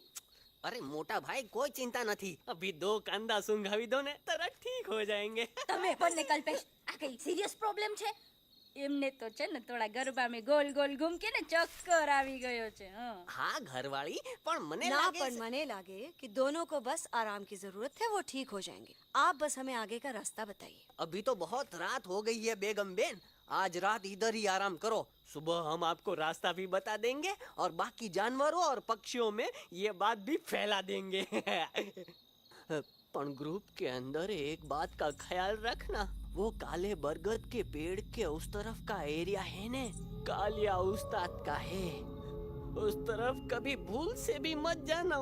अरे मोटा भाई कोई चिंता नहीं, अभी 2 कांदा सुंघावी दो ने तरह ठीक हो जाएंगे। તમે પણ ને કલ્પેશ આ કઈ સિરિયસ પ્રોબ્લેમ છે? એમને તો છે ને થોડા ગરબામાં ગોલ ગોલ ઘૂમ કે ને ચક્કર આવી ગયો છે। हाँ घरवाली पर मने ना लागे पर मने लागे कि दोनों को बस आराम की जरूरत है, वो ठीक हो जाएंगे। आप बस हमें आगे का रास्ता बताइए। अभी तो बहुत रात हो गई है बेगम बेन, आज रात इधर ही आराम करो, सुबह हम आपको रास्ता भी बता देंगे और बाकी जानवरों और पक्षियों में ये बात भी फैला देंगे। पण ग्रुप के अंदर एक बात का ख्याल रखना, वो काले बरगद के पेड़ के उस तरफ का एरिया है ने कालिया उस्ताद का है, उस तरफ कभी भूल से भी मत जाना।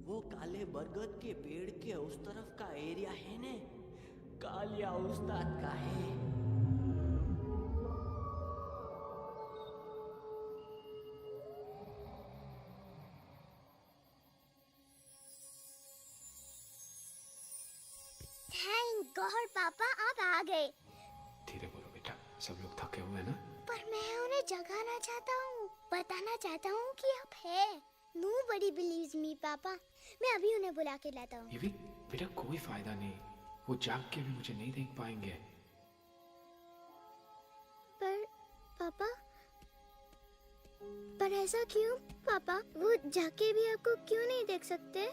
वो काले बरगद के पेड़ के उस तरफ का एरिया है ने कालिया उस्ताद का है। थैंक गॉड पापा आप आ गए। धीरे बोलो बेटा, सब लोग थके हुए हैं ना। पर मैं उन्हें जगाना चाहता हूँ, बताना चाहता हूँ कि आप है। Nobody believes me पापा, मैं अभी उन्हें बुला के लाता हूँ। ये भी बेटा कोई फायदा नहीं, वो जाग के भी मुझे नहीं देख पाएंगे। पर पापा, पर ऐसा क्यों पापा? वो जाके भी आपको क्यों नहीं देख सकते?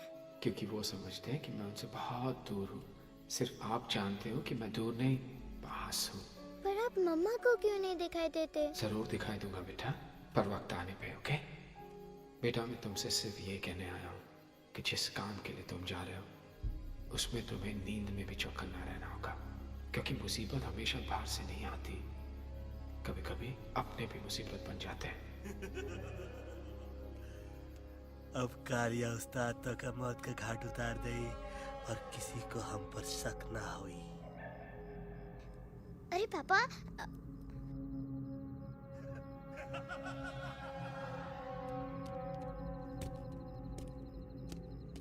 क्योंकि वो समझते हैं कि मैं उनसे बहुत दूर हूँ। सिर्फ आप जानते हो कि मैं दूर नहीं, पास हूँ। पर आप मम्मा को क्यों नहीं दिखाई देते? जरूर दिखाई दूंगा बेटा, पर वक्त आने पे। ओके बेटा, मैं तुमसे सिर्फ ये कहने आया हूँ कि जिस काम के लिए तुम जा रहे हो उसमें तुम्हें नींद में भी चौकन्ना रहना होगा, क्योंकि मुसीबत हमेशा बाहर से नहीं आती, कभी कभी अपने भी मुसीबत बन जाते हैं। अब कालिया उस्ताद तो का मौत का घाट उतार दे और किसी को हम पर शक ना हुई। अरे पापा,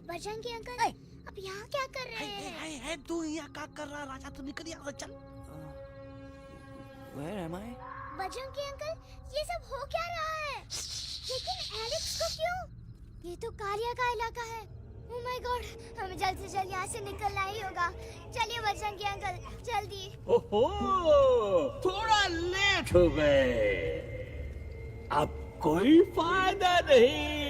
बजरंगी अंकल, अब यहाँ क्या कर रहे हैं? है तू यहाँ क्या कर रहा? राजा तो निकल यहाँ से, चल। Where am I? Bajrangi uncle, ये सब हो क्या रहा है? लेकिन एलेक्स को क्यों? ये तो कालिया का इलाका है। ओह माय गॉड, हमें जल्द से जल्द यहाँ से निकलना ही होगा। चलिए बजरंगी अंकल, जल्दी। ओहो, थोड़ा लेट हो गए। अब कोई फायदा नहीं।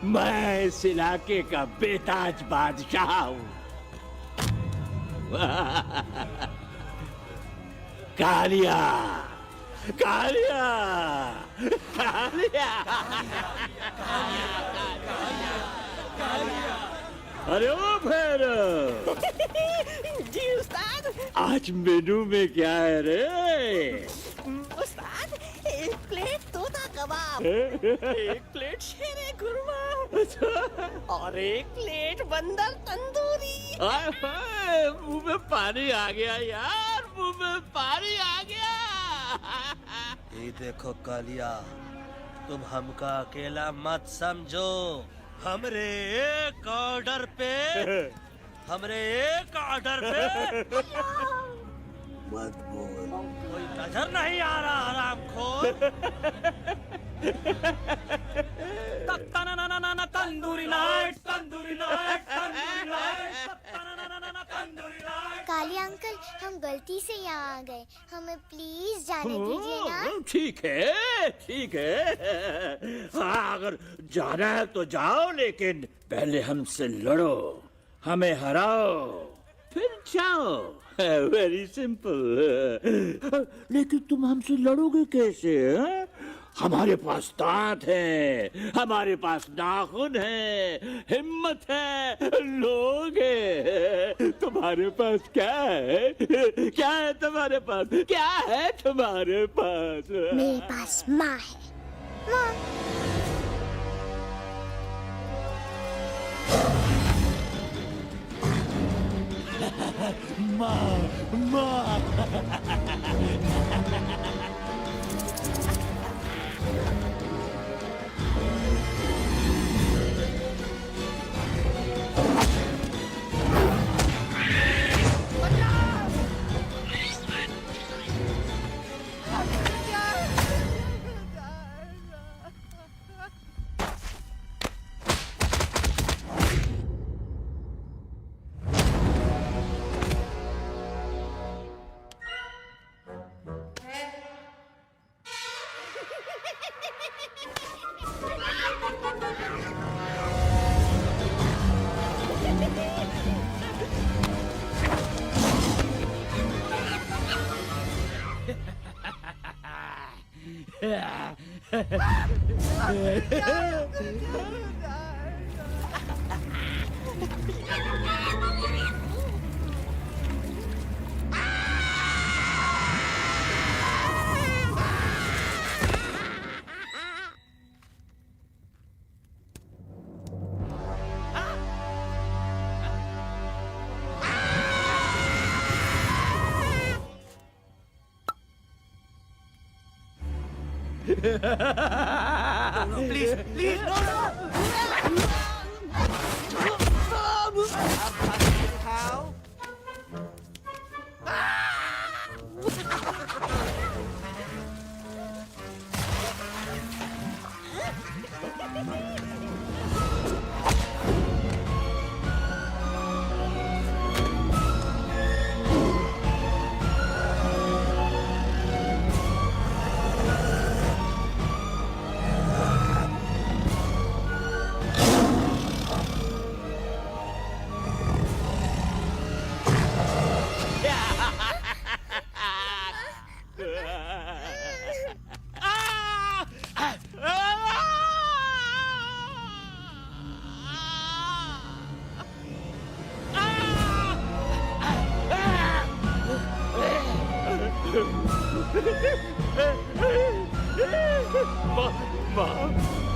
मैं इस इलाके का बेताज बादशाह हूँ। कालिया, कालिया, कालिया, अरे ओ फिर जी उस्ताद। आज मेनू में क्या है रे? उस्ताद, एक प्लेट तोता कबाब, एक प्लेट शेरे खुरमा और एक प्लेट बंदर तंदूरी। मुंह में पानी आ गया यार, मुंह में पानी आ गया। ये देखो कालिया, तुम हमका अकेला मत समझो। हमरे एक ऑर्डर पे मत बोल। कोई नजर नहीं आ रहा हरामखोर। Tandoori night, tandoori night, tandoori night, tandoori night. Kaliya uncle, हम गलती से यहाँ आ गए, हमें प्लीज जाने दीजिए ना। ठीक है, ठीक है। हाँ, अगर जाना है तो जाओ, लेकिन पहले हमसे लड़ो, हमें हराओ, फिर जाओ। Very simple. लेकिन तुम हमसे लड़ोगे कैसे? हैं? हमारे पास दांत है, हमारे पास नाखून है, हिम्मत है, लोग हैं। तुम्हारे पास क्या है? क्या है तुम्हारे पास? क्या है तुम्हारे पास? मेरे पास माँ है। माँ। माँ, प्लीज प्लीज माफ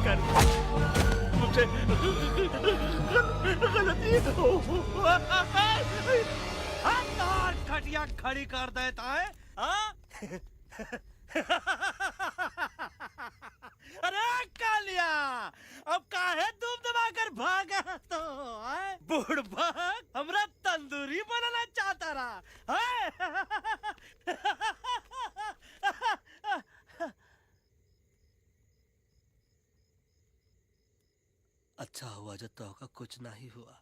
कर, मुझे गलती हो। तार खटिया खड़ी कर देता है। हाँ? निकाल लिया। अब काहे धूप दबाकर भागा तो बुढ़बा हमरा तंदूरी बनाना चाहता रहा अच्छा हुआ जो तोहका कुछ नहीं हुआ।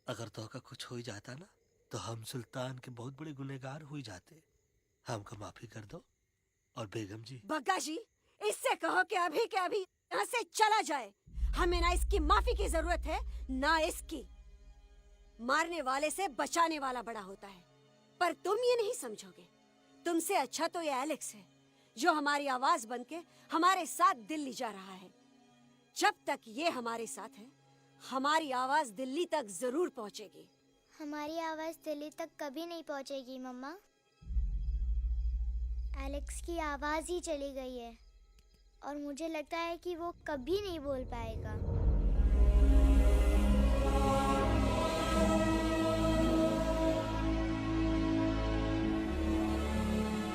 अगर तोहका कुछ हो ही जाता ना तो हम सुल्तान के बहुत बड़े गुनहगार हो जाते। हमको माफी कर दो। और बेगम जी, बग्गा जी, इससे कहो कि अभी के अभी यहाँ से चला जाए। हमें ना इसकी माफी की जरूरत है ना इसकी। मारने वाले से बचाने वाला बड़ा होता है, पर तुम ये नहीं समझोगे। तुमसे अच्छा तो ये एलेक्स है जो हमारी आवाज बनके हमारे साथ दिल्ली जा रहा है। जब तक ये हमारे साथ है हमारी आवाज दिल्ली तक जरूर पहुंचेगी। हमारी आवाज दिल्ली तक कभी नहीं पहुंचेगी मम्मा। एलेक्स की आवाज ही चली गई है और मुझे लगता है कि वो कभी नहीं बोल पाएगा।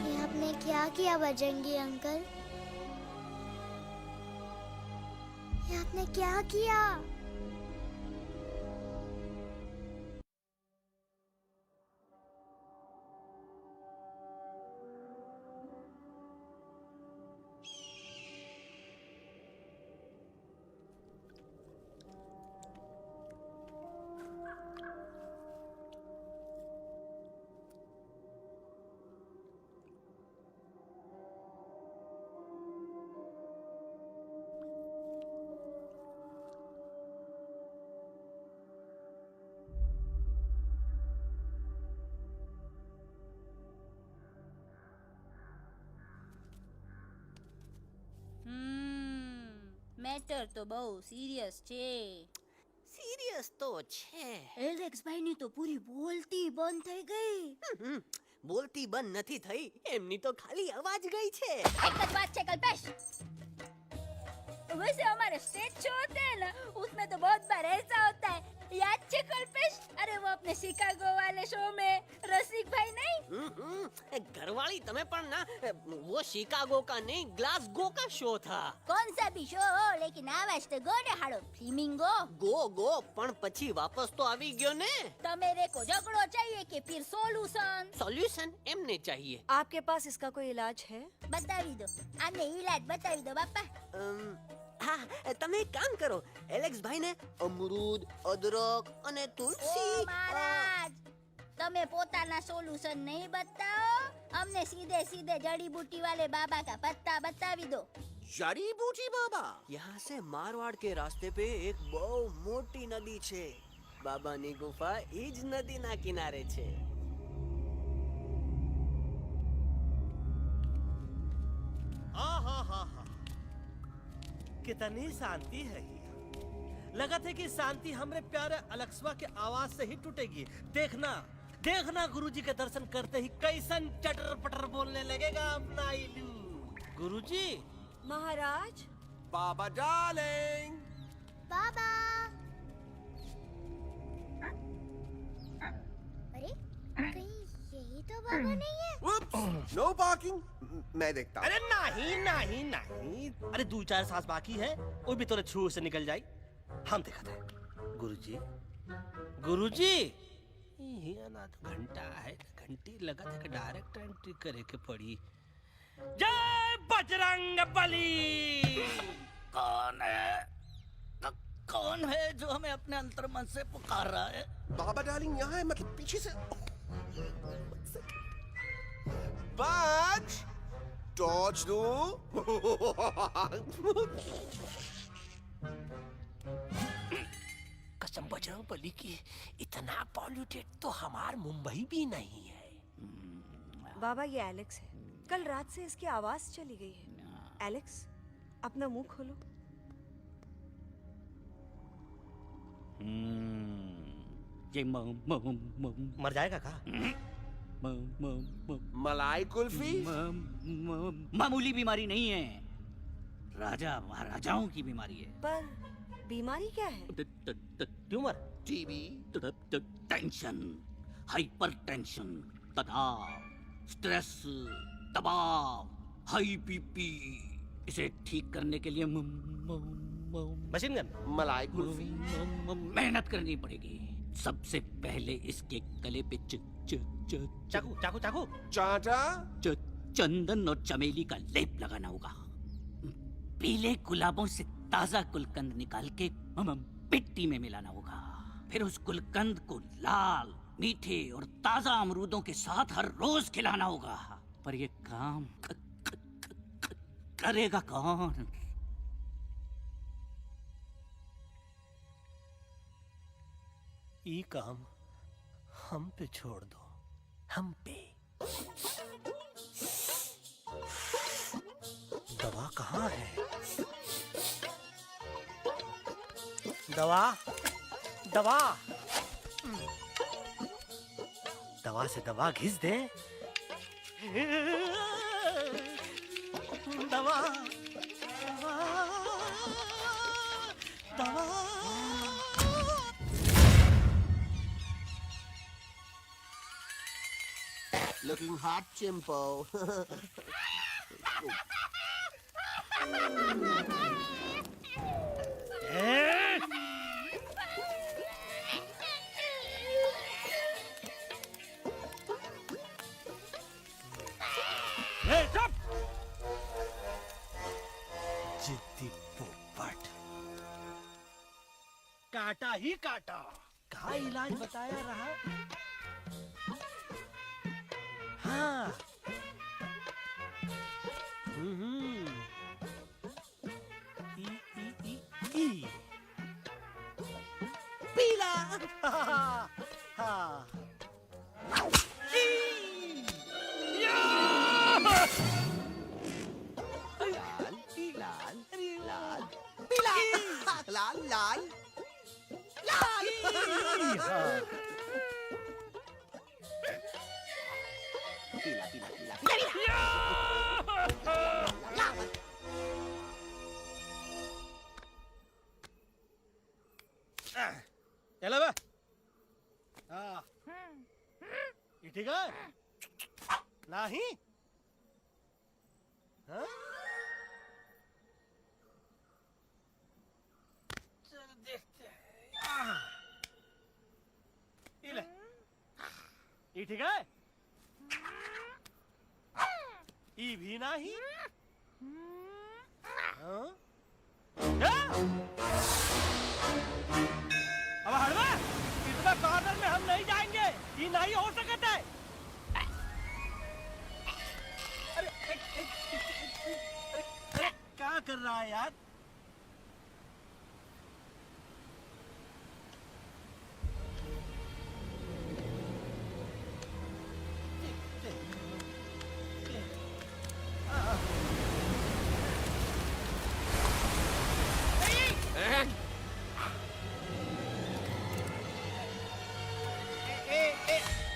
ये आपने क्या किया बजरंगी अंकल? ये आपने क्या किया? મેટર તો બહુ સિરિયસ છે. સિરિયસ તો છે. એલેક્સ ભાઈ ની તો પૂરી બોલતી બંધ થઈ ગઈ. બોલતી બંધ નથી થઈ, એમની તો ખાલી અવાજ ગઈ છે. एक જ बात है कल्पेश, वैसे हमारे स्टेज शो होते हैं ना, उसमें तो बहुत बार ऐसा होता है, याद है कल्पेश? अरे वो अपने शिकागो वाले शो में रसिक भाई नहीं, घरवाली तुम्हें पण ना, वो शिकागो का नहीं ग्लासगो का शो था. कौन सा भी शो हो, लेकिन आवाज तो गो ने हाड़ो फ्लेमिंगो. गो पण પછી વાપસ તો આવી ગયો ને. तो मेरे को झगड़ो चाहिए कि फिर सोल्यूशन? સોલ્યુશન એમને चाहिए. आपके पास इसका कोई इलाज है? बतावी दो, आने इलाज बतावी दो बापा. હા, તમે એક કામ કરો, એલેક્સ ભાઈને અમરૂદ, અદરક અને ओ તુલસી. महाराज, તમે પોતાના સોલ્યુશન नहीं बताओ, हमने सीधे सीधे जड़ी बूटी वाले बाबा का पत्ता बतावी दो. जड़ी बूटी बाबा. यहाँ से मारवाड़ के रास्ते पे एक बहु मोटी नदी છે. બાબાની ગુફા ઈ જ નદીના કિનારે છે. कितनी शांति है यहाँ। लगा था कि शांति हमरे प्यारे अलेक्सवा के आवाज से ही टूटेगी। देखना देखना गुरुजी के दर्शन करते ही कैसन चटर पटर बोलने लगेगा अपना इलू। गुरुजी। महाराज। बाबा डार्लिंग। बाबा। अरे कहीं यही तो बाबा नहीं है? नो पार्किंग, मैं देखता हूँ। अरे नहीं नहीं नहीं, अरे 2-4 सांस बाकी है, वो भी तोरे छू से निकल जाए। हम देखते हैं। गुरुजी गुरुजी, ये ना तो घंटा है, घंटी लगा था कि डायरेक्ट एंट्री करे के पड़ी। जय बजरंग बली। कौन है? कौन है जो हमें अपने अंतर्मन से पुकार रहा है? बाबा डार्लिंग यहाँ है, मतलब पीछे से। बच टॉर्च दो। कसम बजरंग बली की, इतना पॉल्यूटेड तो हमार मुंबई भी नहीं है। बाबा ये एलेक्स है, कल रात से इसकी आवाज चली गई है। एलेक्स अपना मुंह खोलो। ये मर जाएगा का? मलाई कुल्फी? मामूली बीमारी नहीं है, राजा महाराजाओं की बीमारी है। पर बीमारी क्या है? Tumour, TB, tension, hyper tension, तनाव, स्ट्रेस, दबाव, हाई बीपी, इसे ठीक करने के लिए मशीन गन, मलाई कुल्फी। मेहनत करनी पड़ेगी। सबसे पहले इसके गले पे चाकू चाकू चाकू चाटा। चंदन और चमेली का लेप लगाना होगा। पीले गुलाबों से ताजा गुलकंद निकाल के मिट्टी में मिलाना होगा। फिर उस गुलकंद को लाल, मीठे और ताजा अमरूदों के साथ हर रोज खिलाना होगा। पर ये काम करेगा कौन? ये काम हम पे छोड़ दो, हम पे। दवा कहाँ है? दवा, दवा, दवा से दवा घिस दे। दवा, दवा, दवा। Looking hot, Chimpo. जिद्दी पोपट। काटा ही काटा। कहा इलाज बताया रहा? हाँ। ई। पीला। हाँ। लाल लाल पीला पीला पीला। चलो बे। हाँ। ये ठीक है? नहीं? हाँ? चलो देखते हैं। ये ले। ये ठीक है? ये भी नहीं? हाँ? अब हड़वा, इतना कॉर्नर में हम नहीं जाएंगे। ये नहीं हो सकता है। अरे क्या कर रहा है यार?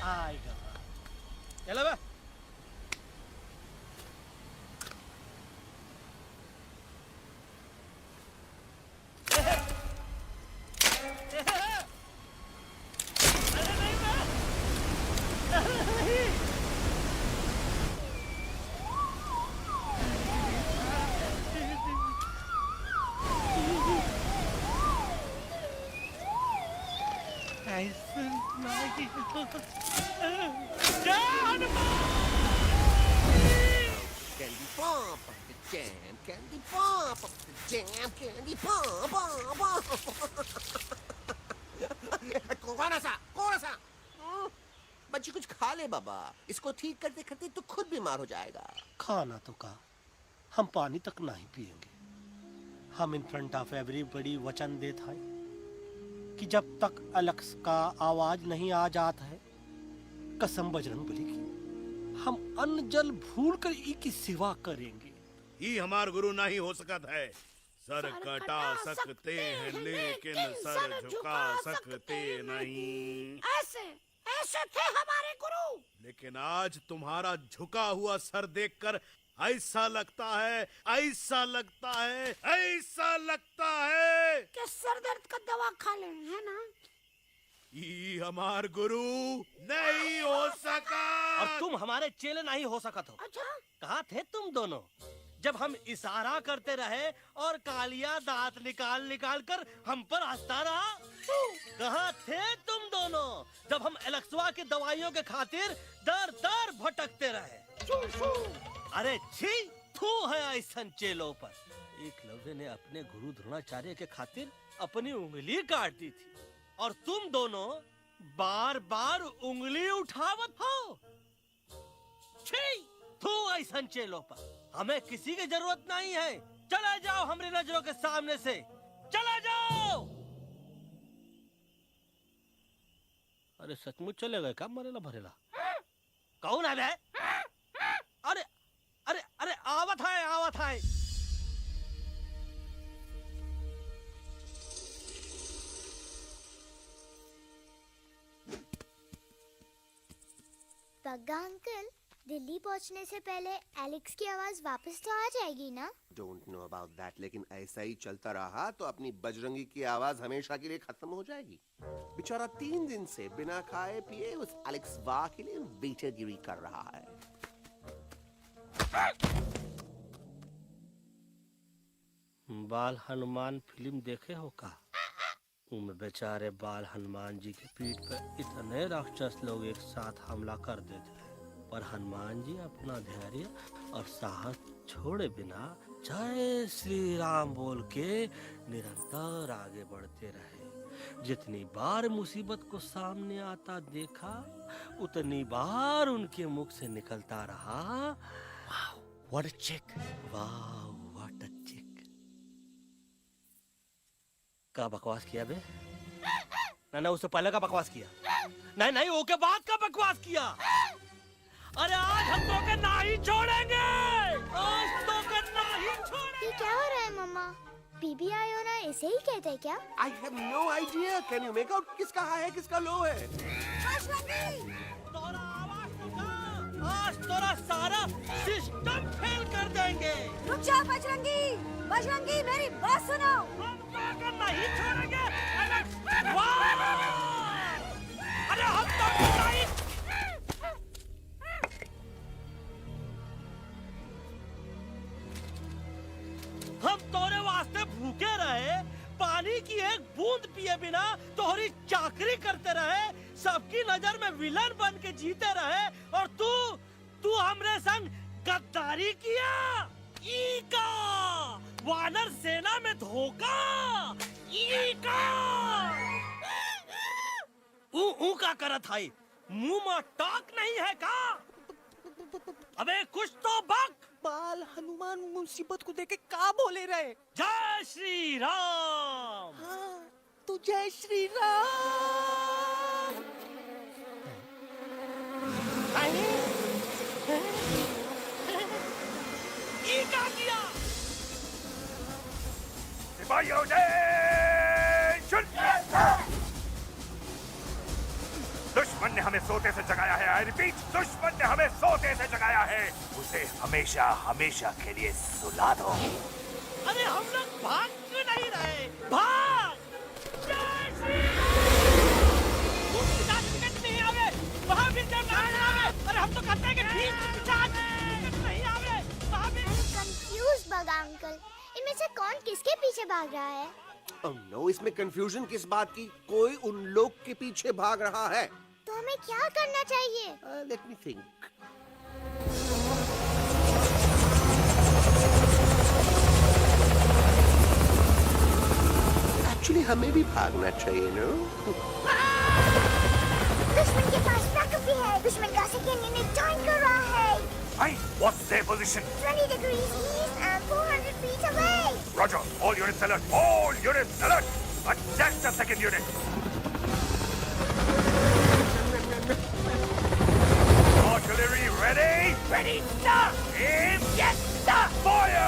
आएगा। चलो बे। Candy pop up the jam, candy pop up the jam, candy pop up. कौन सा? बच्ची कुछ खा ले बाबा। इसको ठीक करते करते तो खुद बीमार हो जाएगा। खाना तो का, हम पानी तक नहीं पिएंगे। हम इन फ्रंट ऑफ एवरीबॉडी वचन देता है कि जब तक अलक्स का आवाज नहीं आ जाता है, कसम बजरंग बली की, हम अन्न जल भूल कर ई की सेवा करेंगे। ये हमार गुरु नहीं हो सकता है। सर कटा सकते हैं लेकिन सर झुका सकते नहीं। ऐसे ऐसे थे हमारे गुरु। लेकिन आज तुम्हारा झुका हुआ सर देखकर ऐसा लगता है, ऐसा लगता है, ऐसा लगता है कि सर दर्द का दवा खा ले, है ना? ये हमार गुरु नहीं हो सका। और तुम हमारे चेले नहीं हो सका तो। अच्छा। कहाँ थे तुम दोनों? जब हम इशारा करते रहे और कालिया दांत निकाल निकाल कर हम पर हंसता रहा? कहाँ थे तुम दोनों जब हम एलेक्सवा की दवाइयों के खातिर दर दर भटकते रहे? अरे छी, थू है ऐसन चेलों पर। एकलव्य ने अपने गुरु द्रोणाचार्य के खातिर अपनी उंगली काट दी थी और तुम दोनों बार बार उंगली उठावत हो। छी, थू ऐसन चेलों पर। हमें किसी की जरूरत नहीं है। चले जाओ हमारी नजरों के सामने से, चले जाओ। अरे सचमुच चले गए क्या? मरेला भरेला कौन है बे? अरे अरे अरे आवत है, आवत है। पग्गा अंकल, दिल्ली पहुंचने से पहले एलेक्स की आवाज वापस तो आ जाएगी ना? डोंट नो अबाउट दैट, लेकिन ऐसा ही चलता रहा तो अपनी बजरंगी की आवाज हमेशा के लिए खत्म हो जाएगी। बेचारा 3 दिन से बिना खाए पिए उस एलेक्स वाह के लिए बेटेगिरी कर रहा है। बाल हनुमान फिल्म देखे हो का? उनमें बेचारे बाल हनुमान जी की पीठ पर इतने राक्षस लोग एक साथ हमला कर देते हैं, पर हनुमान जी अपना धैर्य और साहस छोड़े बिना जय श्री राम बोल के निरंतर आगे बढ़ते रहे। जितनी बार मुसीबत को सामने आता देखा, उतनी बार उनके मुख से निकलता रहा, वाह व्हाट अ चिक, वाह व्हाट अ चिक। का बकवास किया बे? ना उससे पहले का बकवास किया? नहीं नहीं, वो के बाद का बकवास किया। अरे आज हम तो के नहीं छोड़ेंगे, आज तो के नहीं छोड़ेंगे। ये क्या हो रहा है मम्मा? बीबी आयोना ऐसे ही कहते हैं क्या? I have no idea. Can you make out किसका हाई है किसका लो है? तोरा आवाज तो का? आज तोरा सारा सिस्टम फेल कर देंगे। रुक जा बजरंगी, बजरंगी मेरी बात सुनो। नहीं छोड़ेंगे। वाह! अरे हम तो नहीं। हम तोरे वास्ते भूखे रहे, पानी की एक बूंद पिए बिना तोहरी चाकरी करते रहे, सबकी नजर में विलन बन के जीते रहे, और तू हमरे संग गद्दारी किया। ईका वानर सेना में धोखा, ईका ऊ का करत है? मुंह में टाक नहीं है का? अबे कुछ तो बक। बाल हनुमान मुसीबत को देखे का बोले रहे? जय श्री राम। हाँ, तो जय श्री राम। ये क्या किया? सिपाहियों दुश्मन ने हमें सोते से जगाया है। आई रिपीट, दुश्मन ने हमें सोते से जगाया है। उसे हमेशा हमेशा के लिए सुला दो। अरे हम लोग भाग क्यों नहीं रहे? भाग! जय श्री राम। नहीं आवे, वहाँ भी जब नहीं आवे। अरे हम तो कहते हैं कि ठीक नहीं आवे, वहाँ भी। कंफ्यूज बगा अंकल, इनमें से कौन किसके पीछे भाग रहा है? Oh no, इसमें कंफ्यूजन किस बात की? कोई उन लोग के पीछे भाग रहा है। तो हमें क्या करना चाहिए? Let me think. Actually, हमें भी भागना चाहिए, no? दुश्मन के पास बैकअप भी है। दुश्मन का सेकेंड यूनिट जॉइन कर रहा है। Hey, what's their position? 20 degrees east and 400 feet away. Roger, all units alert. All units alert. Attack the second unit. Artillery ready? Ready, sir. Aim. Yes, sir. Fire!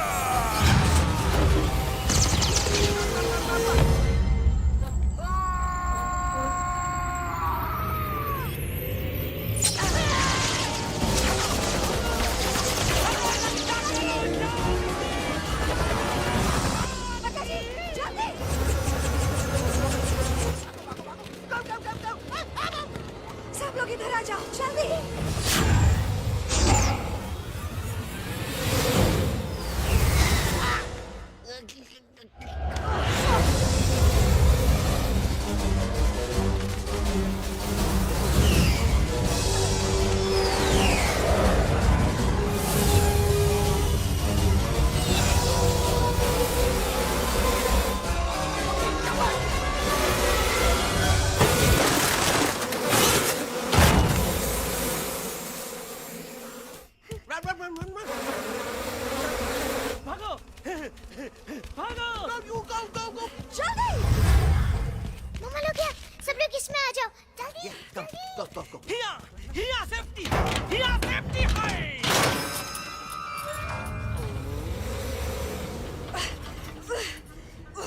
तो हिया सेफ्टी है।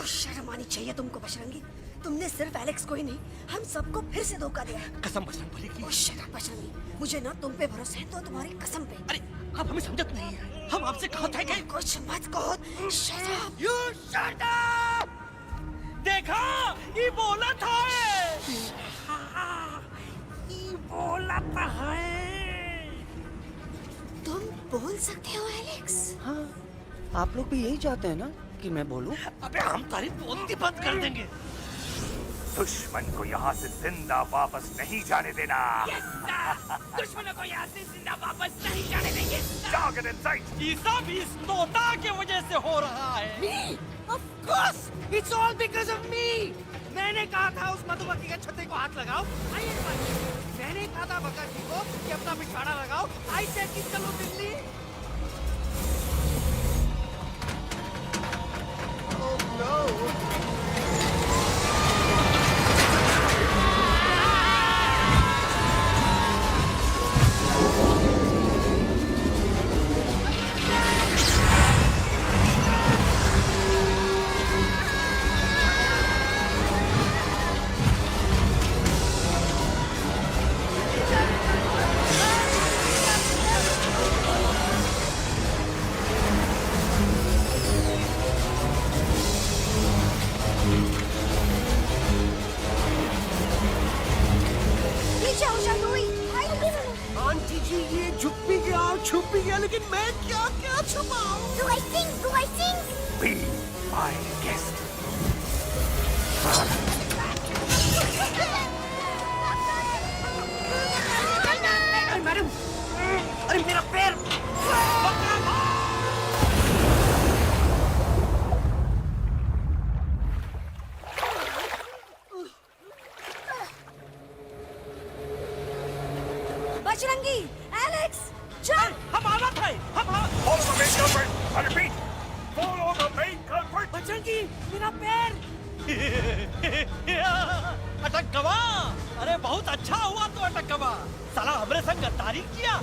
शर्म आनी चाहिए तुमको बजरंगी। तुमने सिर्फ एलेक्स को ही नहीं, हम सबको फिर से धोखा दिया है। कसम बजरंग बली की। शट अप बजरंगी, मुझे ना तुम पे भरोसा है तो तुम्हारी कसम पे। अरे आप हमें समझत नहीं है, हम आपसे कहा था कि कुछ मत कहो। Shut up. You shut up. देखा, ये बोला था, ये बोला था है। तुम बोल सकते हो एलेक्स? हाँ, आप लोग भी यही चाहते हैं ना कि मैं बोलूं? अबे हम तारीफ बोलती बंद कर देंगे। दुश्मन को यहाँ से जिंदा वापस नहीं जाने देना। दुश्मनों को यहाँ से जिंदा वापस नहीं जाने देंगे। Target in sight. ये सब इस तोता के वजह से हो रहा है। Me? Of course! It's all because of me! मैंने कहा था उस मधुमक्खी के छत्ते को हाथ लगाओ। आइए मैंने कहा था भगत जी को कि अपना पिछवाड़ा लगाओ। आई सेड कि चलो दिल्ली। Oh no! आंटी जी, ये झुक भी गया और छुप भी गया, लेकिन मैं क्या छुपाऊं? Do I sing? Be my guest. Madam, अरे मेरा पैर। बजरंगी, एलेक्स, चल। हम आना था, Follow the main culprit. I repeat, follow the main culprit. Bajrangi, मेरा पैर। अटक गवा। अरे बहुत अच्छा हुआ तो अटक गवा। साला हमरे संग गद्दारी किया,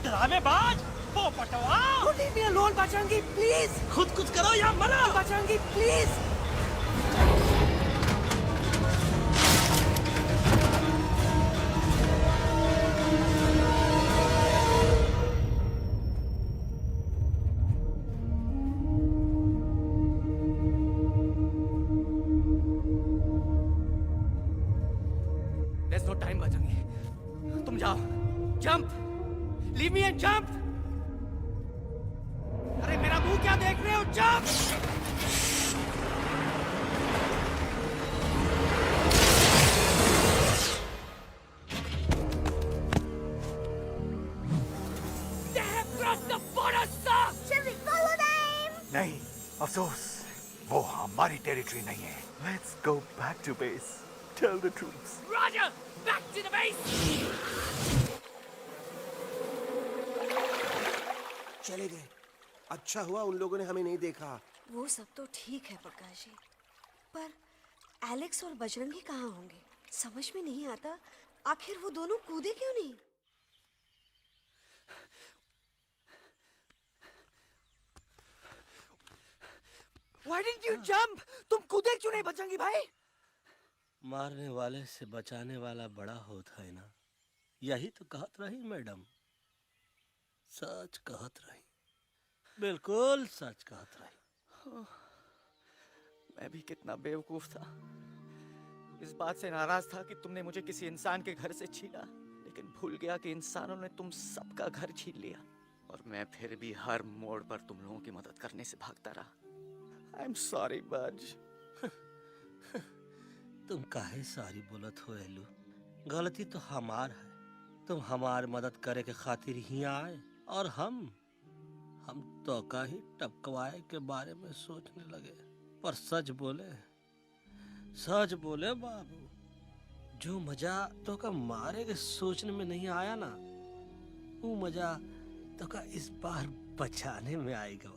ड्रामेबाज, पोपटवा। Leave me alone, Bajrangi, please. खुद कुछ करो या मरो। Bajrangi, please. There's no time, Bajrangi. तुम जाओ, jump, leave me and jump। अरे मेरा मुंह क्या देख रहे हो? Jump! They have crossed the border, sir. Shall we follow them? नहीं, अफसोस, वो हमारी टेरिटरी नहीं है। Let's go back to base. Tell the troops. Roger, back to the base. चले गए। अच्छा हुआ उन लोगों ने हमें नहीं देखा। वो सब तो ठीक है प्रकाश जी, पर एलेक्स और बजरंगी कहाँ होंगे? समझ में नहीं आता, आखिर वो दोनों कूदे क्यों नहीं? Why didn't you jump? तुम कूदे क्यों नहीं बजरंगी भाई? मारने वाले से बचाने वाला बड़ा होता है ना, यही तो कहत रही मैडम। सच कहत रही, बिल्कुल सच कहत रही। मैं भी कितना बेवकूफ था। इस बात से नाराज था कि तुमने मुझे किसी इंसान के घर से छीना, लेकिन भूल गया कि इंसानों ने तुम सबका घर छीन लिया, और मैं फिर भी हर मोड़ पर तुम लोगों की मदद करने से भागता रहा। आई एम सॉरी बज। तुम काहे सारी बोलत हो एलू? गलती तो हमार है। तुम हमार मदद करे के खातिर ही आए, और हम तो का ही टपकवाए के बारे में सोचने लगे। पर सच बोले बाबू, जो मजा तो का मारे के सोचने में नहीं आया ना, वो मजा तो का इस बार बचाने में आएगा।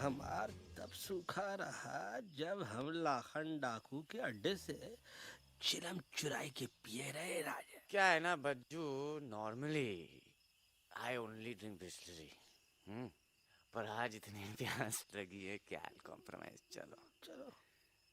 हमार तब सूखा रहा जब हम लाखन डाकू के अड्डे से चिलम चुराई के पिए रहे राजा। क्या है ना Bajju, normally I only drink Bisleri, पर आज इतनी प्यास लगी है क्या कॉम्प्रोमाइज। चलो चलो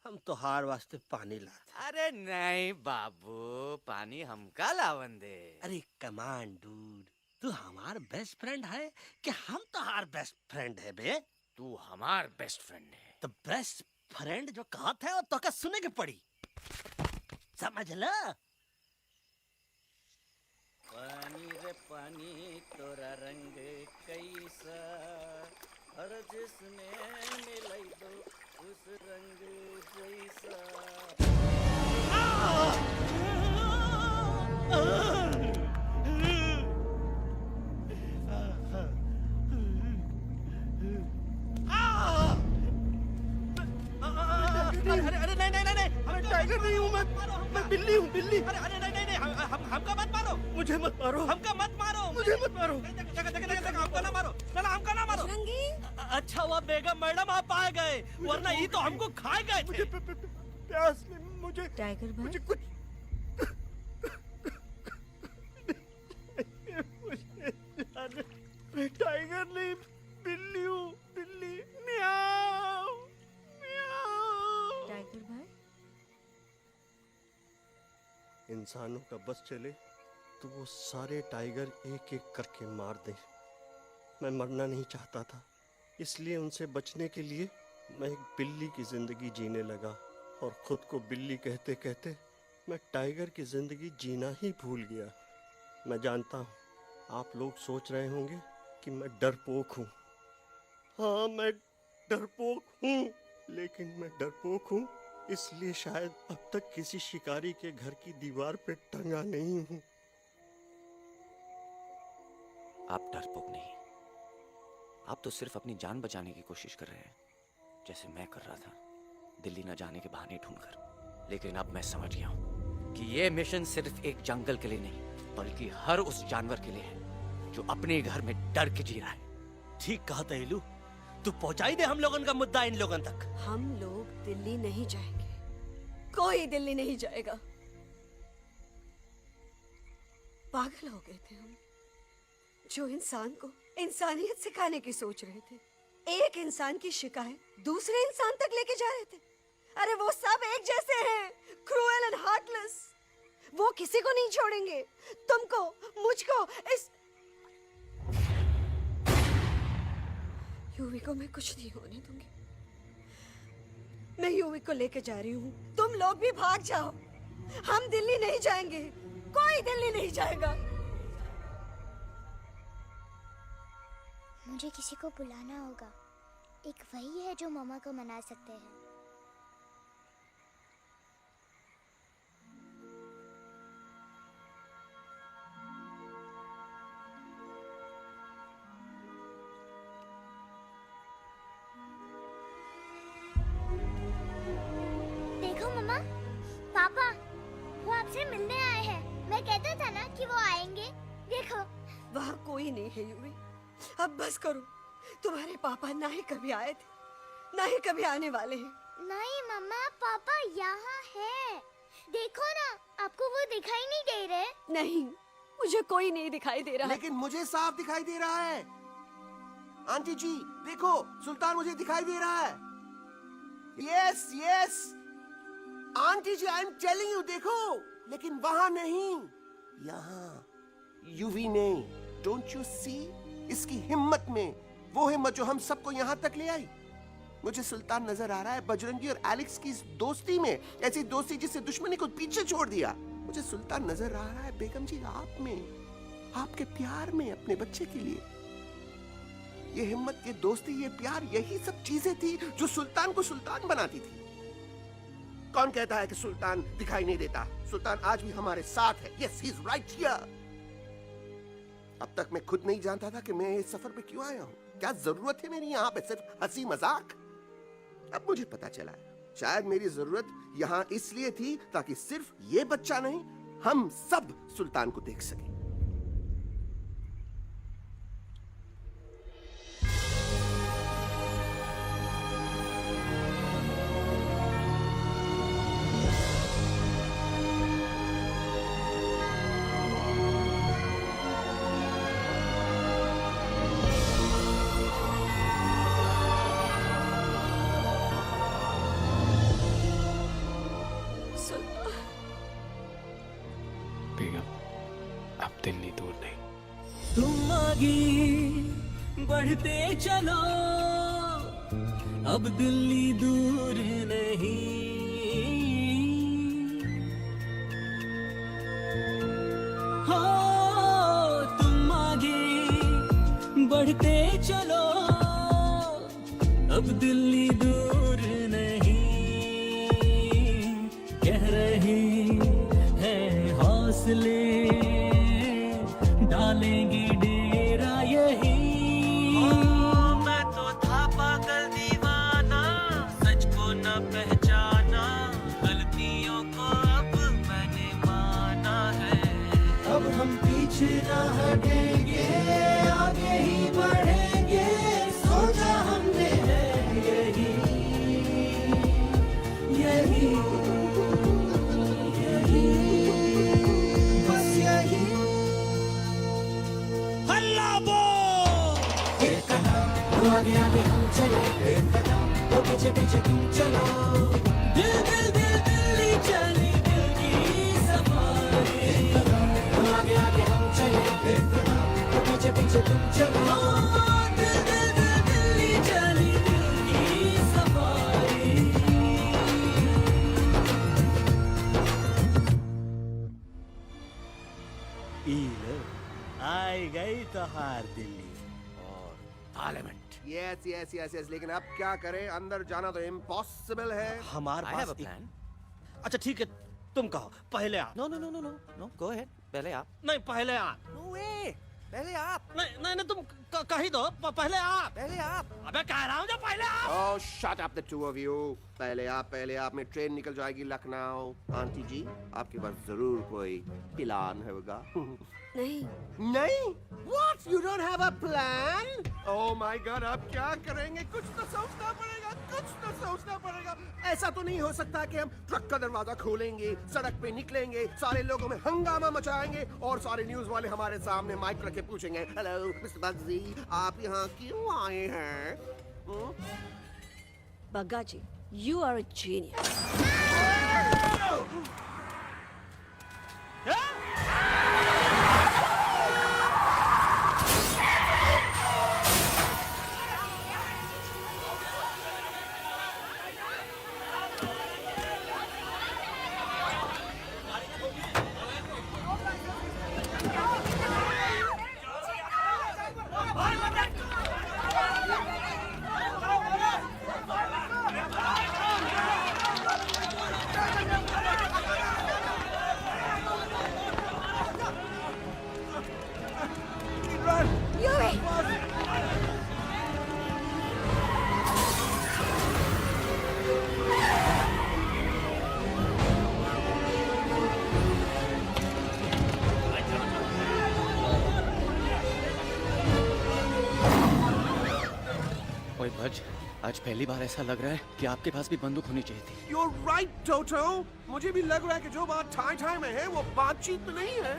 हम तो हार वास्ते पानी लाते। अरे नहीं बाबू, पानी हमका लावन दे। अरे कमान डूड, तू हमार बेस्ट फ्रेंड है कि हम तो हार बेस्ट फ्रेंड है बे? तू हमार बेस्ट फ्रेंड है। तो बेस्ट फ्रेंड जो कहा था वो तो क्या सुने के पड़ी, समझ ला। पानी रे पानी तोरा रंग कैसा, हर जिसमें मिलाई दो उस रंग जैसा। अरे नहीं नहीं नहीं नहीं, अरे टाइगर नहीं हूँ मैं बिल्ली हूँ, बिल्ली। अरे अरे नहीं नहीं नहीं, हमका मत मारो, मुझे मत मारो, हमका मत मारो, मुझे मत मारो, हमका ना मारो, ना हमका ना मारो। अच्छा हुआ बेगम मैडम आप आ गए, वरना ये तो हमको खाए गए थे। प्यास ने मुझे, टाइगर भाई, मुझे कुछ मैं टाइगर नहीं बिल्ली हूँ, बिल्ली। म्याऊ म्याऊ। टाइगर भाई, इंसानों का बस चले तो वो सारे टाइगर एक एक करके मार दें। मैं मरना नहीं चाहता था, इसलिए उनसे बचने के लिए मैं एक बिल्ली की जिंदगी जीने लगा, और खुद को बिल्ली कहते कहते मैं टाइगर की जिंदगी जीना ही भूल गया। मैं जानता हूँ आप लोग सोच रहे होंगे कि मैं डरपोक हूँ। हाँ मैं डरपोक हूँ, लेकिन मैं डरपोक हूँ इसलिए शायद अब तक किसी शिकारी के घर की दीवार पे टंगा नहीं हूँ। आप डरपोक नहीं, आप तो सिर्फ अपनी जान बचाने की कोशिश कर रहे हैं, जैसे मैं कर रहा था दिल्ली न जाने के बहाने ढूंढकर। लेकिन अब मैं समझ गया हूं कि ये मिशन सिर्फ एक जंगल के लिए नहीं, बल्कि हर उस जानवर के लिए है जो अपने घर में डर के जी रहा है। ठीक कहा तैलू, तू पहुंचाई दे हम लोगन का मुद्दा इन लोगन तक। हम लोग दिल्ली नहीं जाएंगे, कोई दिल्ली नहीं जाएगा। पागल हो गए थे हम, जो इंसान को इंसानियत सिखाने की सोच रहे थे, एक इंसान की शिकायत दूसरे इंसान तक लेके जा रहे थे। अरे वो सब एक जैसे हैं, क्रूएल एंड हार्टलेस। वो किसी को नहीं छोड़ेंगे, तुमको, मुझको, इस यूवी को मैं कुछ नहीं होने दूंगी। मैं यूवी को लेके जा रही हूँ, तुम लोग भी भाग जाओ। हम दिल्ली नहीं जाएंगे, कोई दिल्ली नहीं जाएगा। मुझे किसी को बुलाना होगा, एक वही है जो मामा को मना सकते हैं। देखो मामा, पापा वो आपसे मिलने आए हैं। मैं कहता था ना कि वो आएंगे। देखो वहाँ कोई नहीं है यूवी, अब बस करो। तुम्हारे पापा ना ही कभी आए थे, ना ही कभी आने वाले हैं। नहीं मम्मा, पापा यहाँ है। देखो ना, आपको वो दिखाई नहीं दे रहे? नहीं, मुझे कोई नहीं दिखाई दे रहा। लेकिन मुझे साफ दिखाई दे रहा है। आंटी जी देखो, सुल्तान मुझे दिखाई दे रहा है। Yes yes aunty ji, I am telling you, देखो। लेकिन वहां नहीं, यहाँ यूवी ने। डोंट यू सी इसकी हिम्मत में, वो हिम्मत जो हम सबको यहाँ तक ले आई। मुझे सुल्तान नजर आ रहा है बजरंगी और एलेक्स की इस दोस्ती में, ऐसी दोस्ती जिससे दुश्मनी को पीछे छोड़ दिया। मुझे सुल्तान नजर आ रहा है बेगम जी आप में, आपके प्यार में अपने बच्चे के लिए। ये हिम्मत, ये दोस्ती, ये प्यार, यही सब चीजें थी जो सुल्तान को सुल्तान बनाती थी। कौन कहता है कि सुल्तान दिखाई नहीं देता? सुल्तान आज भी हमारे साथ है। Yes, he is right here. अब तक मैं खुद नहीं जानता था कि मैं इस सफर पे क्यों आया हूँ। क्या जरूरत है मेरी यहाँ पे सिर्फ हंसी मजाक? अब मुझे पता चला है, शायद मेरी जरूरत यहाँ इसलिए थी ताकि सिर्फ ये बच्चा नहीं, हम सब सुल्तान को देख सकें। बेगम, अब दिल्ली दूर नहीं। तुम आगे बढ़ते चलो, अब दिल्ली दूर नहीं। हो तुम आगे बढ़ते चलो, अब दिल्ली दूर नहीं। कह रहे हैं हौसले, डालेंगे डेरा यही। मैं तो था पागल दीवाना, सच को न पहचाना, गलतियों को अब मैंने माना है। अब हम पीछे न हटेंगे, आगे ही बढ़ेंगे, सोचा हमने है यही यही यही, बस यही। हल्ला बोल, एक कदम आगे आगे हम चले, एक कदम तो पीछे पीछे तुम चलो। दिल दिल दिल दिल्ली चली, दिल की सफारी। एक कदम आगे आगे हम चले, एक कदम तो पीछे पीछे तुम चलो। दिल दिल दिल दिल्ली चली, दिल की सफारी। आई गई तोहार दिल्ली और parliament. Yes yes yes yes, लेकिन अब क्या करें, अंदर जाना तो इम्पॉसिबल है। हमारे पास प्लान। अच्छा ठीक है, तुम कहो, पहले आप। No no no no no no, go ahead, पहले आप। नहीं, पहले आप। नो वे, पहले आप। नहीं नहीं नहीं, तुम कह ही दो, पहले आप। पहले आप। अबे कह रहा हूँ जो पहले आप। Oh, shut up the two of you. पहले आप में ट्रेन निकल जाएगी लखनऊ। आंटी जी, आपके पास जरूर कोई प्लान होगा। नहीं। नहीं? What? You don't have a plan? Oh my God, आप क्या करेंगे? कुछ तो सोचना पड़ेगा, कुछ तो सोचना पड़ेगा। ऐसा तो नहीं हो सकता कि हम ट्रक का दरवाजा खोलेंगे, सड़क पे निकलेंगे, सारे लोगों में हंगामा मचाएंगे और सारे न्यूज वाले हमारे सामने माइक रख के पूछेंगे, हेलो मिस्टर बग्जी, आप यहाँ क्यों आए हैं? बग्गा जी, you are a genius. ओए बज, आज पहली बार ऐसा लग रहा है कि आपके पास भी बंदूक होनी चाहिए थी। You're right, Toto. मुझे भी लग रहा है कि जो बात ठाई ठाई में है वो बातचीत में नहीं है।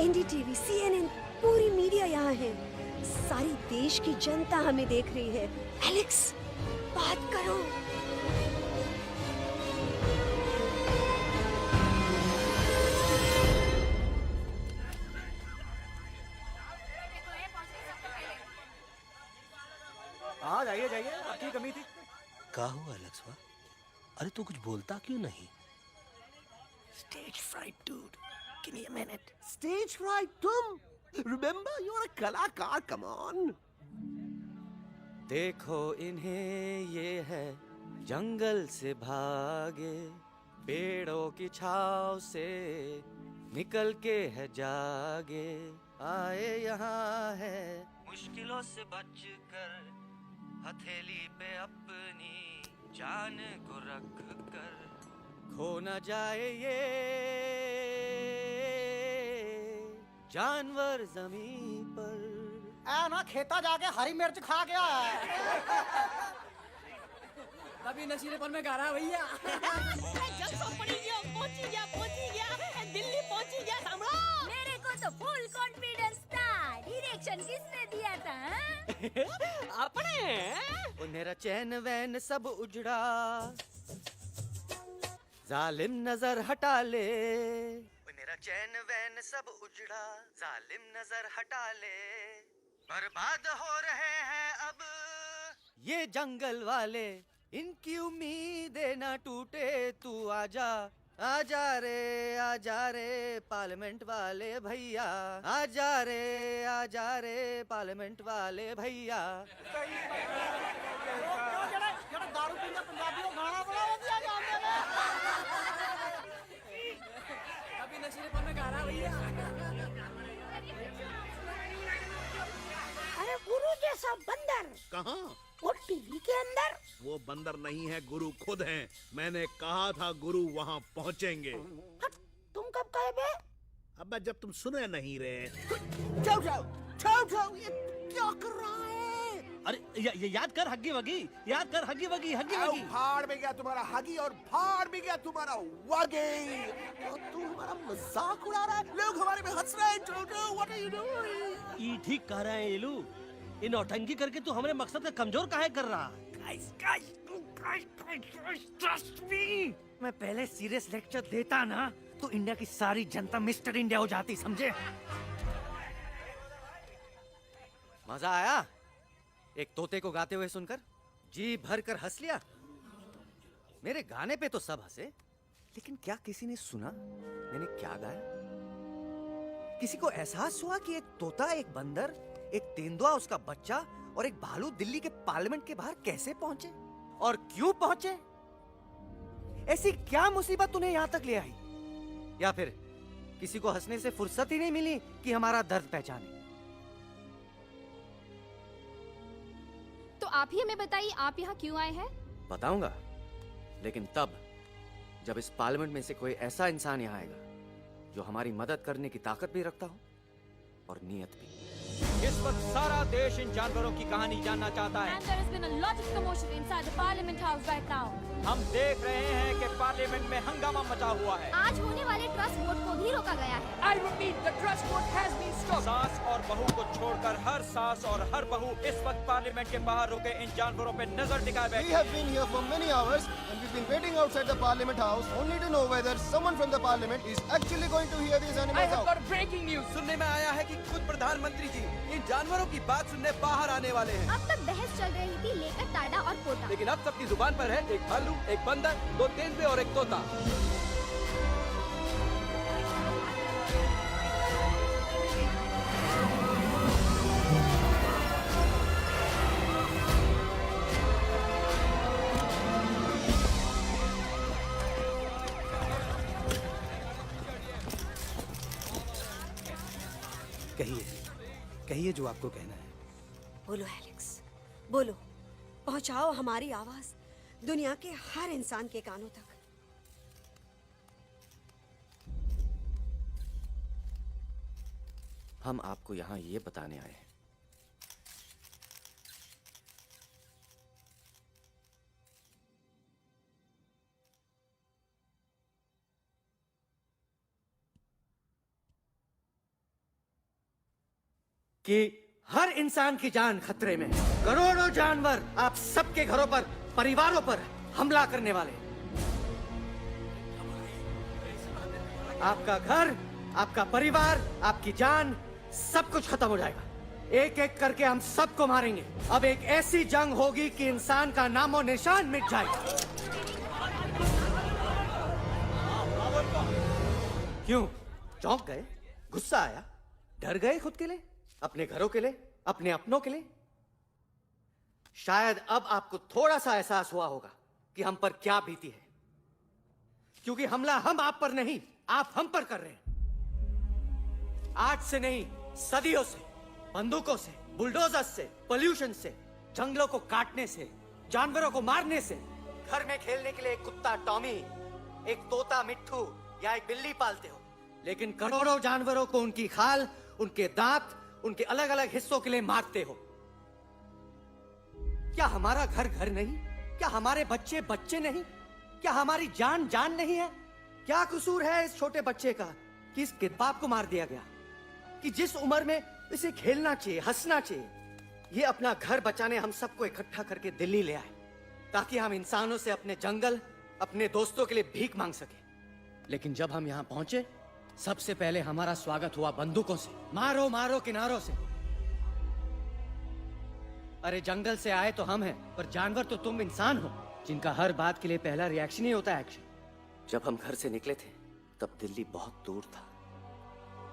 NDTV, CNN, पूरी मीडिया यहाँ है। सारी देश की जनता हमें देख रही है। एलेक्स, बात करो। हाँ जाइए जाइए, आपकी कमी थी। क्या हुआ लक्ष्मा? अरे तू कुछ बोलता क्यों नहीं? Stage fright, dude. Give me a minute. Stage fright, तुम? Remember, you're a कलाकार. Come on. देखो इन्हें, ये है जंगल से भागे, पेड़ों की छाव से निकल के है जागे, आए यहाँ है मुश्किलों से बचकर, हथेली पे अपनी जान को रख कर, खो न जाए ये जानवर जमीन पर। ना खेता जाके हरी मिर्च खा गया है। कभी नशीलेपन में गा रहा है भैया। दिल्ली पहुंची गया सम्राट। मेरे को तो फुल कॉन्फिडेंस था। डायरेक्शन किसने दिया था? अपने। मेरा चैन वैन सब उजड़ा, जालिम नजर हटा ले, मेरा चैन वैन सब उजड़ा, जालिम नजर हटा ले, बर्बाद हो रहे हैं अब ये जंगल वाले, इनकी उम्मीदें ना टूटे, तू आजा आजा रे पार्लियामेंट वाले भैया, आजा रे पार्लियामेंट वाले भैया। दारू पीने पंजाबी को गाना बड़ा दिया जाता है। कभी नशीलेपन में गाना भैया। अरे गुरु जैसा बंदर कहाँ? वो टीवी के अंदर। वो बंदर नहीं है, गुरु खुद हैं। मैंने कहा था गुरु वहाँ पहुँचेंगे। तुम कब कहे बे? अब जब तुम सुने नहीं रहे। ये क्या कर रहा है? अरे याद कर हग्गी वगी, याद कर हग्गी वगी, हग्गी वगी। भाड़ में गया तुम्हारा हगी और भाड़ में गया तुम्हारा वगी। और तू हमारा मजाक उड़ा रहा है, लोग हमारे में हंस रहे हैं। What are you doing? ये ठीक कह रहे हैं इलू, ये नौटंकी करके तू हमारे मकसद का कमजोर काहे कर रहा? मैं पहले सीरियस लेक्चर देता ना तो इंडिया की सारी जनता मिस्टर इंडिया हो जाती, समझे? मजा आया एक तोते को गाते हुए सुनकर? जी भर कर हंस लिया। मेरे गाने पे तो सब हंसे, लेकिन क्या किसी ने सुना मैंने क्या गाया? किसी को एहसास हुआ कि एक तोता, एक बंदर, एक तेंदुआ, उसका बच्चा और एक भालू दिल्ली के पार्लियामेंट के बाहर कैसे पहुंचे और क्यों पहुंचे? ऐसी क्या मुसीबत उन्हें यहां तक ले आई? या फिर किसी को हंसने से फुर्सत ही नहीं मिली कि हमारा दर्द पहचाने? तो आप ही हमें बताइए, आप यहाँ क्यों आए हैं? बताऊंगा, लेकिन तब जब इस पार्लियामेंट में से कोई ऐसा इंसान यहाँ आएगा जो हमारी मदद करने की ताकत भी रखता हो और नीयत भी। इस वक्त सारा देश इन जानवरों की कहानी जानना चाहता है। And there has been a lot of commotion inside the Parliament House right now. हम देख रहे हैं कि पार्लियामेंट में हंगामा मचा हुआ है। आज होने वाले ट्रस्ट वोट को भी रोका गया है। I repeat, the trust vote has been stopped. सास और बहू को छोड़कर हर सास और हर बहू इस वक्त पार्लियामेंट के बाहर रुके इन जानवरों पे नजर टिकाए बैठे। We have been here for many hours and we've been waiting outside the Parliament House only to know whether someone from the Parliament is actually going to hear these I animals have out. got breaking news. सुनने में आया है कि खुद प्रधानमंत्री जी इन जानवरों की बात सुनने बाहर आने वाले हैं। अब तक बहस चल रही थी लेकर टाडा और पोटा, लेकिन अब सबकी जुबान पर है एक भालू, एक बंदर, दो तेंदुए और एक तोता। कहिए जो आपको कहना है। बोलो एलेक्स, बोलो। पहुंचाओ हमारी आवाज दुनिया के हर इंसान के कानों तक। हम आपको यहाँ ये बताने आए हैं कि हर इंसान की जान खतरे में है। करोड़ों जानवर आप सबके घरों पर, परिवारों पर हमला करने वाले। आपका घर, आपका परिवार, आपकी जान, सब कुछ खत्म हो जाएगा। एक एक करके हम सबको मारेंगे। अब एक ऐसी जंग होगी कि इंसान का नामो निशान मिट जाएगा। क्यों चौंक गए? गुस्सा आया? डर गए खुद के लिए, अपने घरों के लिए, अपने अपनों के लिए? शायद अब आपको थोड़ा सा एहसास हुआ होगा कि हम पर क्या बीती है, क्योंकि हमला हम आप पर नहीं, आप हम पर कर रहे हैं। आज से नहीं, सदियों से, बंदूकों से, बुलडोजर से, पोल्यूशन से, जंगलों को काटने से, जानवरों को मारने से। घर में खेलने के लिए एक कुत्ता टॉमी, एक तोता मिट्ठू या एक बिल्ली पालते हो, लेकिन करोड़ों जानवरों को उनकी खाल, उनके दांत, उनके अलग अलग हिस्सों के लिए मारते हो। क्या हमारा घर घर नहीं? क्या हमारे बच्चे बच्चे नहीं? क्या हमारी जान जान नहीं है? क्या कसूर है इस छोटे बच्चे का कि इसके बाप को मार दिया गया, कि जिस उम्र में इसे खेलना चाहिए, हंसना चाहिए? ये अपना घर बचाने हम सबको इकट्ठा करके दिल्ली ले आए ताकि हम इंसानों से अपने जंगल, अपने दोस्तों के लिए भीख मांग सके। लेकिन जब हम यहाँ पहुंचे, सबसे पहले हमारा स्वागत हुआ बंदूकों से। मारो मारो किनारों से। अरे जंगल से आए तो हम हैं, पर जानवर तो तुम इंसान हो, जिनका हर बात के लिए पहला रिएक्शन ही होता है एक्शन। जब हम घर से निकले थे तब दिल्ली बहुत दूर था,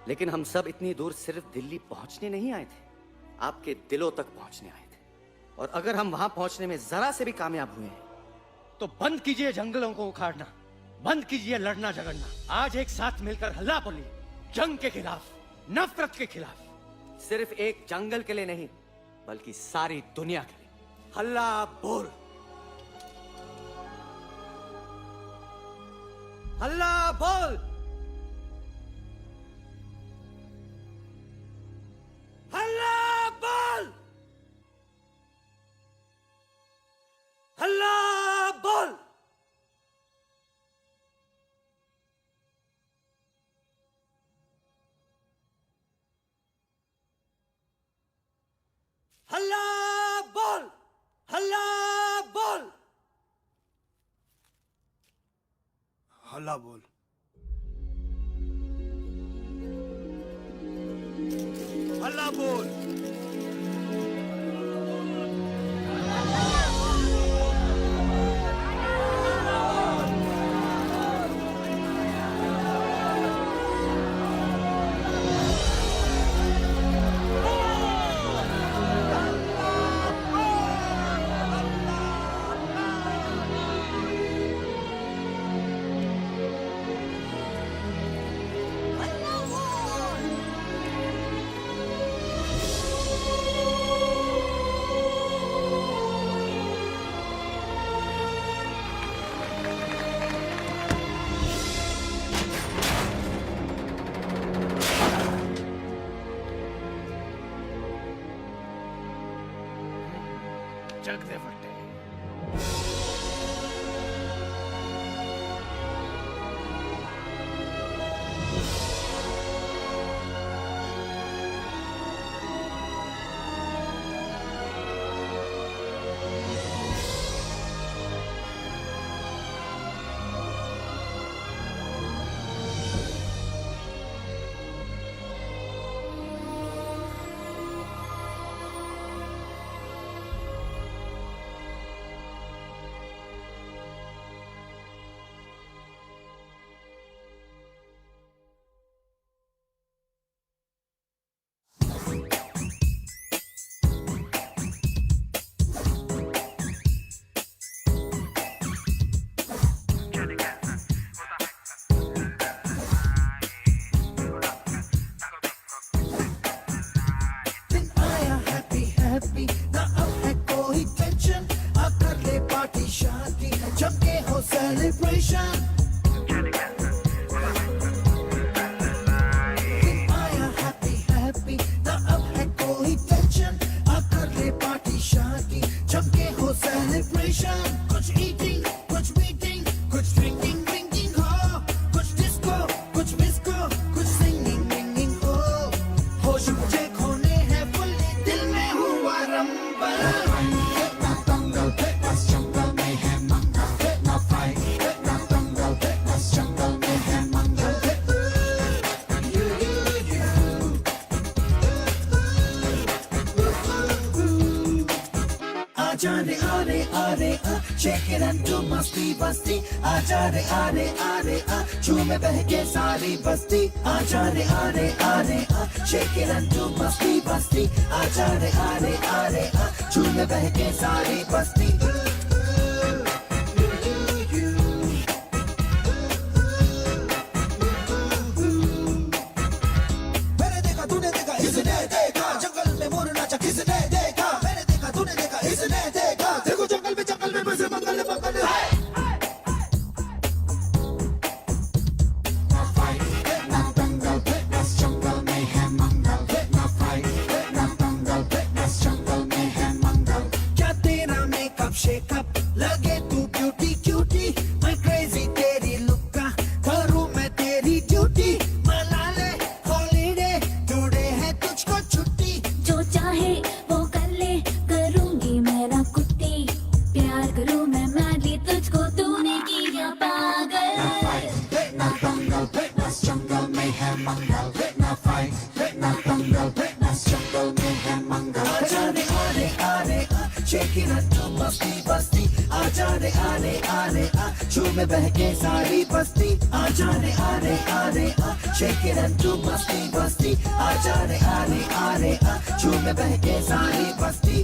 लेकिन हम सब इतनी दूर सिर्फ दिल्ली पहुंचने नहीं आए थे, आपके दिलों तक पहुंचने आए थे। और अगर हम वहां पहुंचने में जरा से भी कामयाब हुए हैं तो बंद कीजिए जंगलों को उखाड़ना, बंद कीजिए लड़ना झगड़ना। आज एक साथ मिलकर हल्ला बोलिए, जंग के खिलाफ, नफरत के खिलाफ। सिर्फ एक जंगल के लिए नहीं, बल्कि सारी दुनिया के लिए। हल्ला बोल, हल्ला बोल, हल्ला बोल, हल्ला बोल। हल्ला बोल, हल्ला बोल, हल्ला बोल। हल्ला बोल। जग दे फटे। Shake it and do मस्ती बस्ती आजा रे आरे आरे आ झूमे बहके सारी बस्ती आजा रे आरे आरे आ Shake it and do मस्ती बस्ती आजा रे आरे आरे आ झूमे बहके सारी बस्ती मैंने देखा तूने देखा इसने देखा जंगल में मोर नाचा किसने देखा मैंने देखा तूने देखा इसने देखा देखो जंगल में बसे मंगल मंगल क्या तेरा मेकअप शेक जाने आने आने आ झूमे बहके सारी बस्ती आ जाने आने आने आ शेक इट एंड डू मस्ती बस्ती आ जाने आने आने आ झूमे बहके सारी बस्ती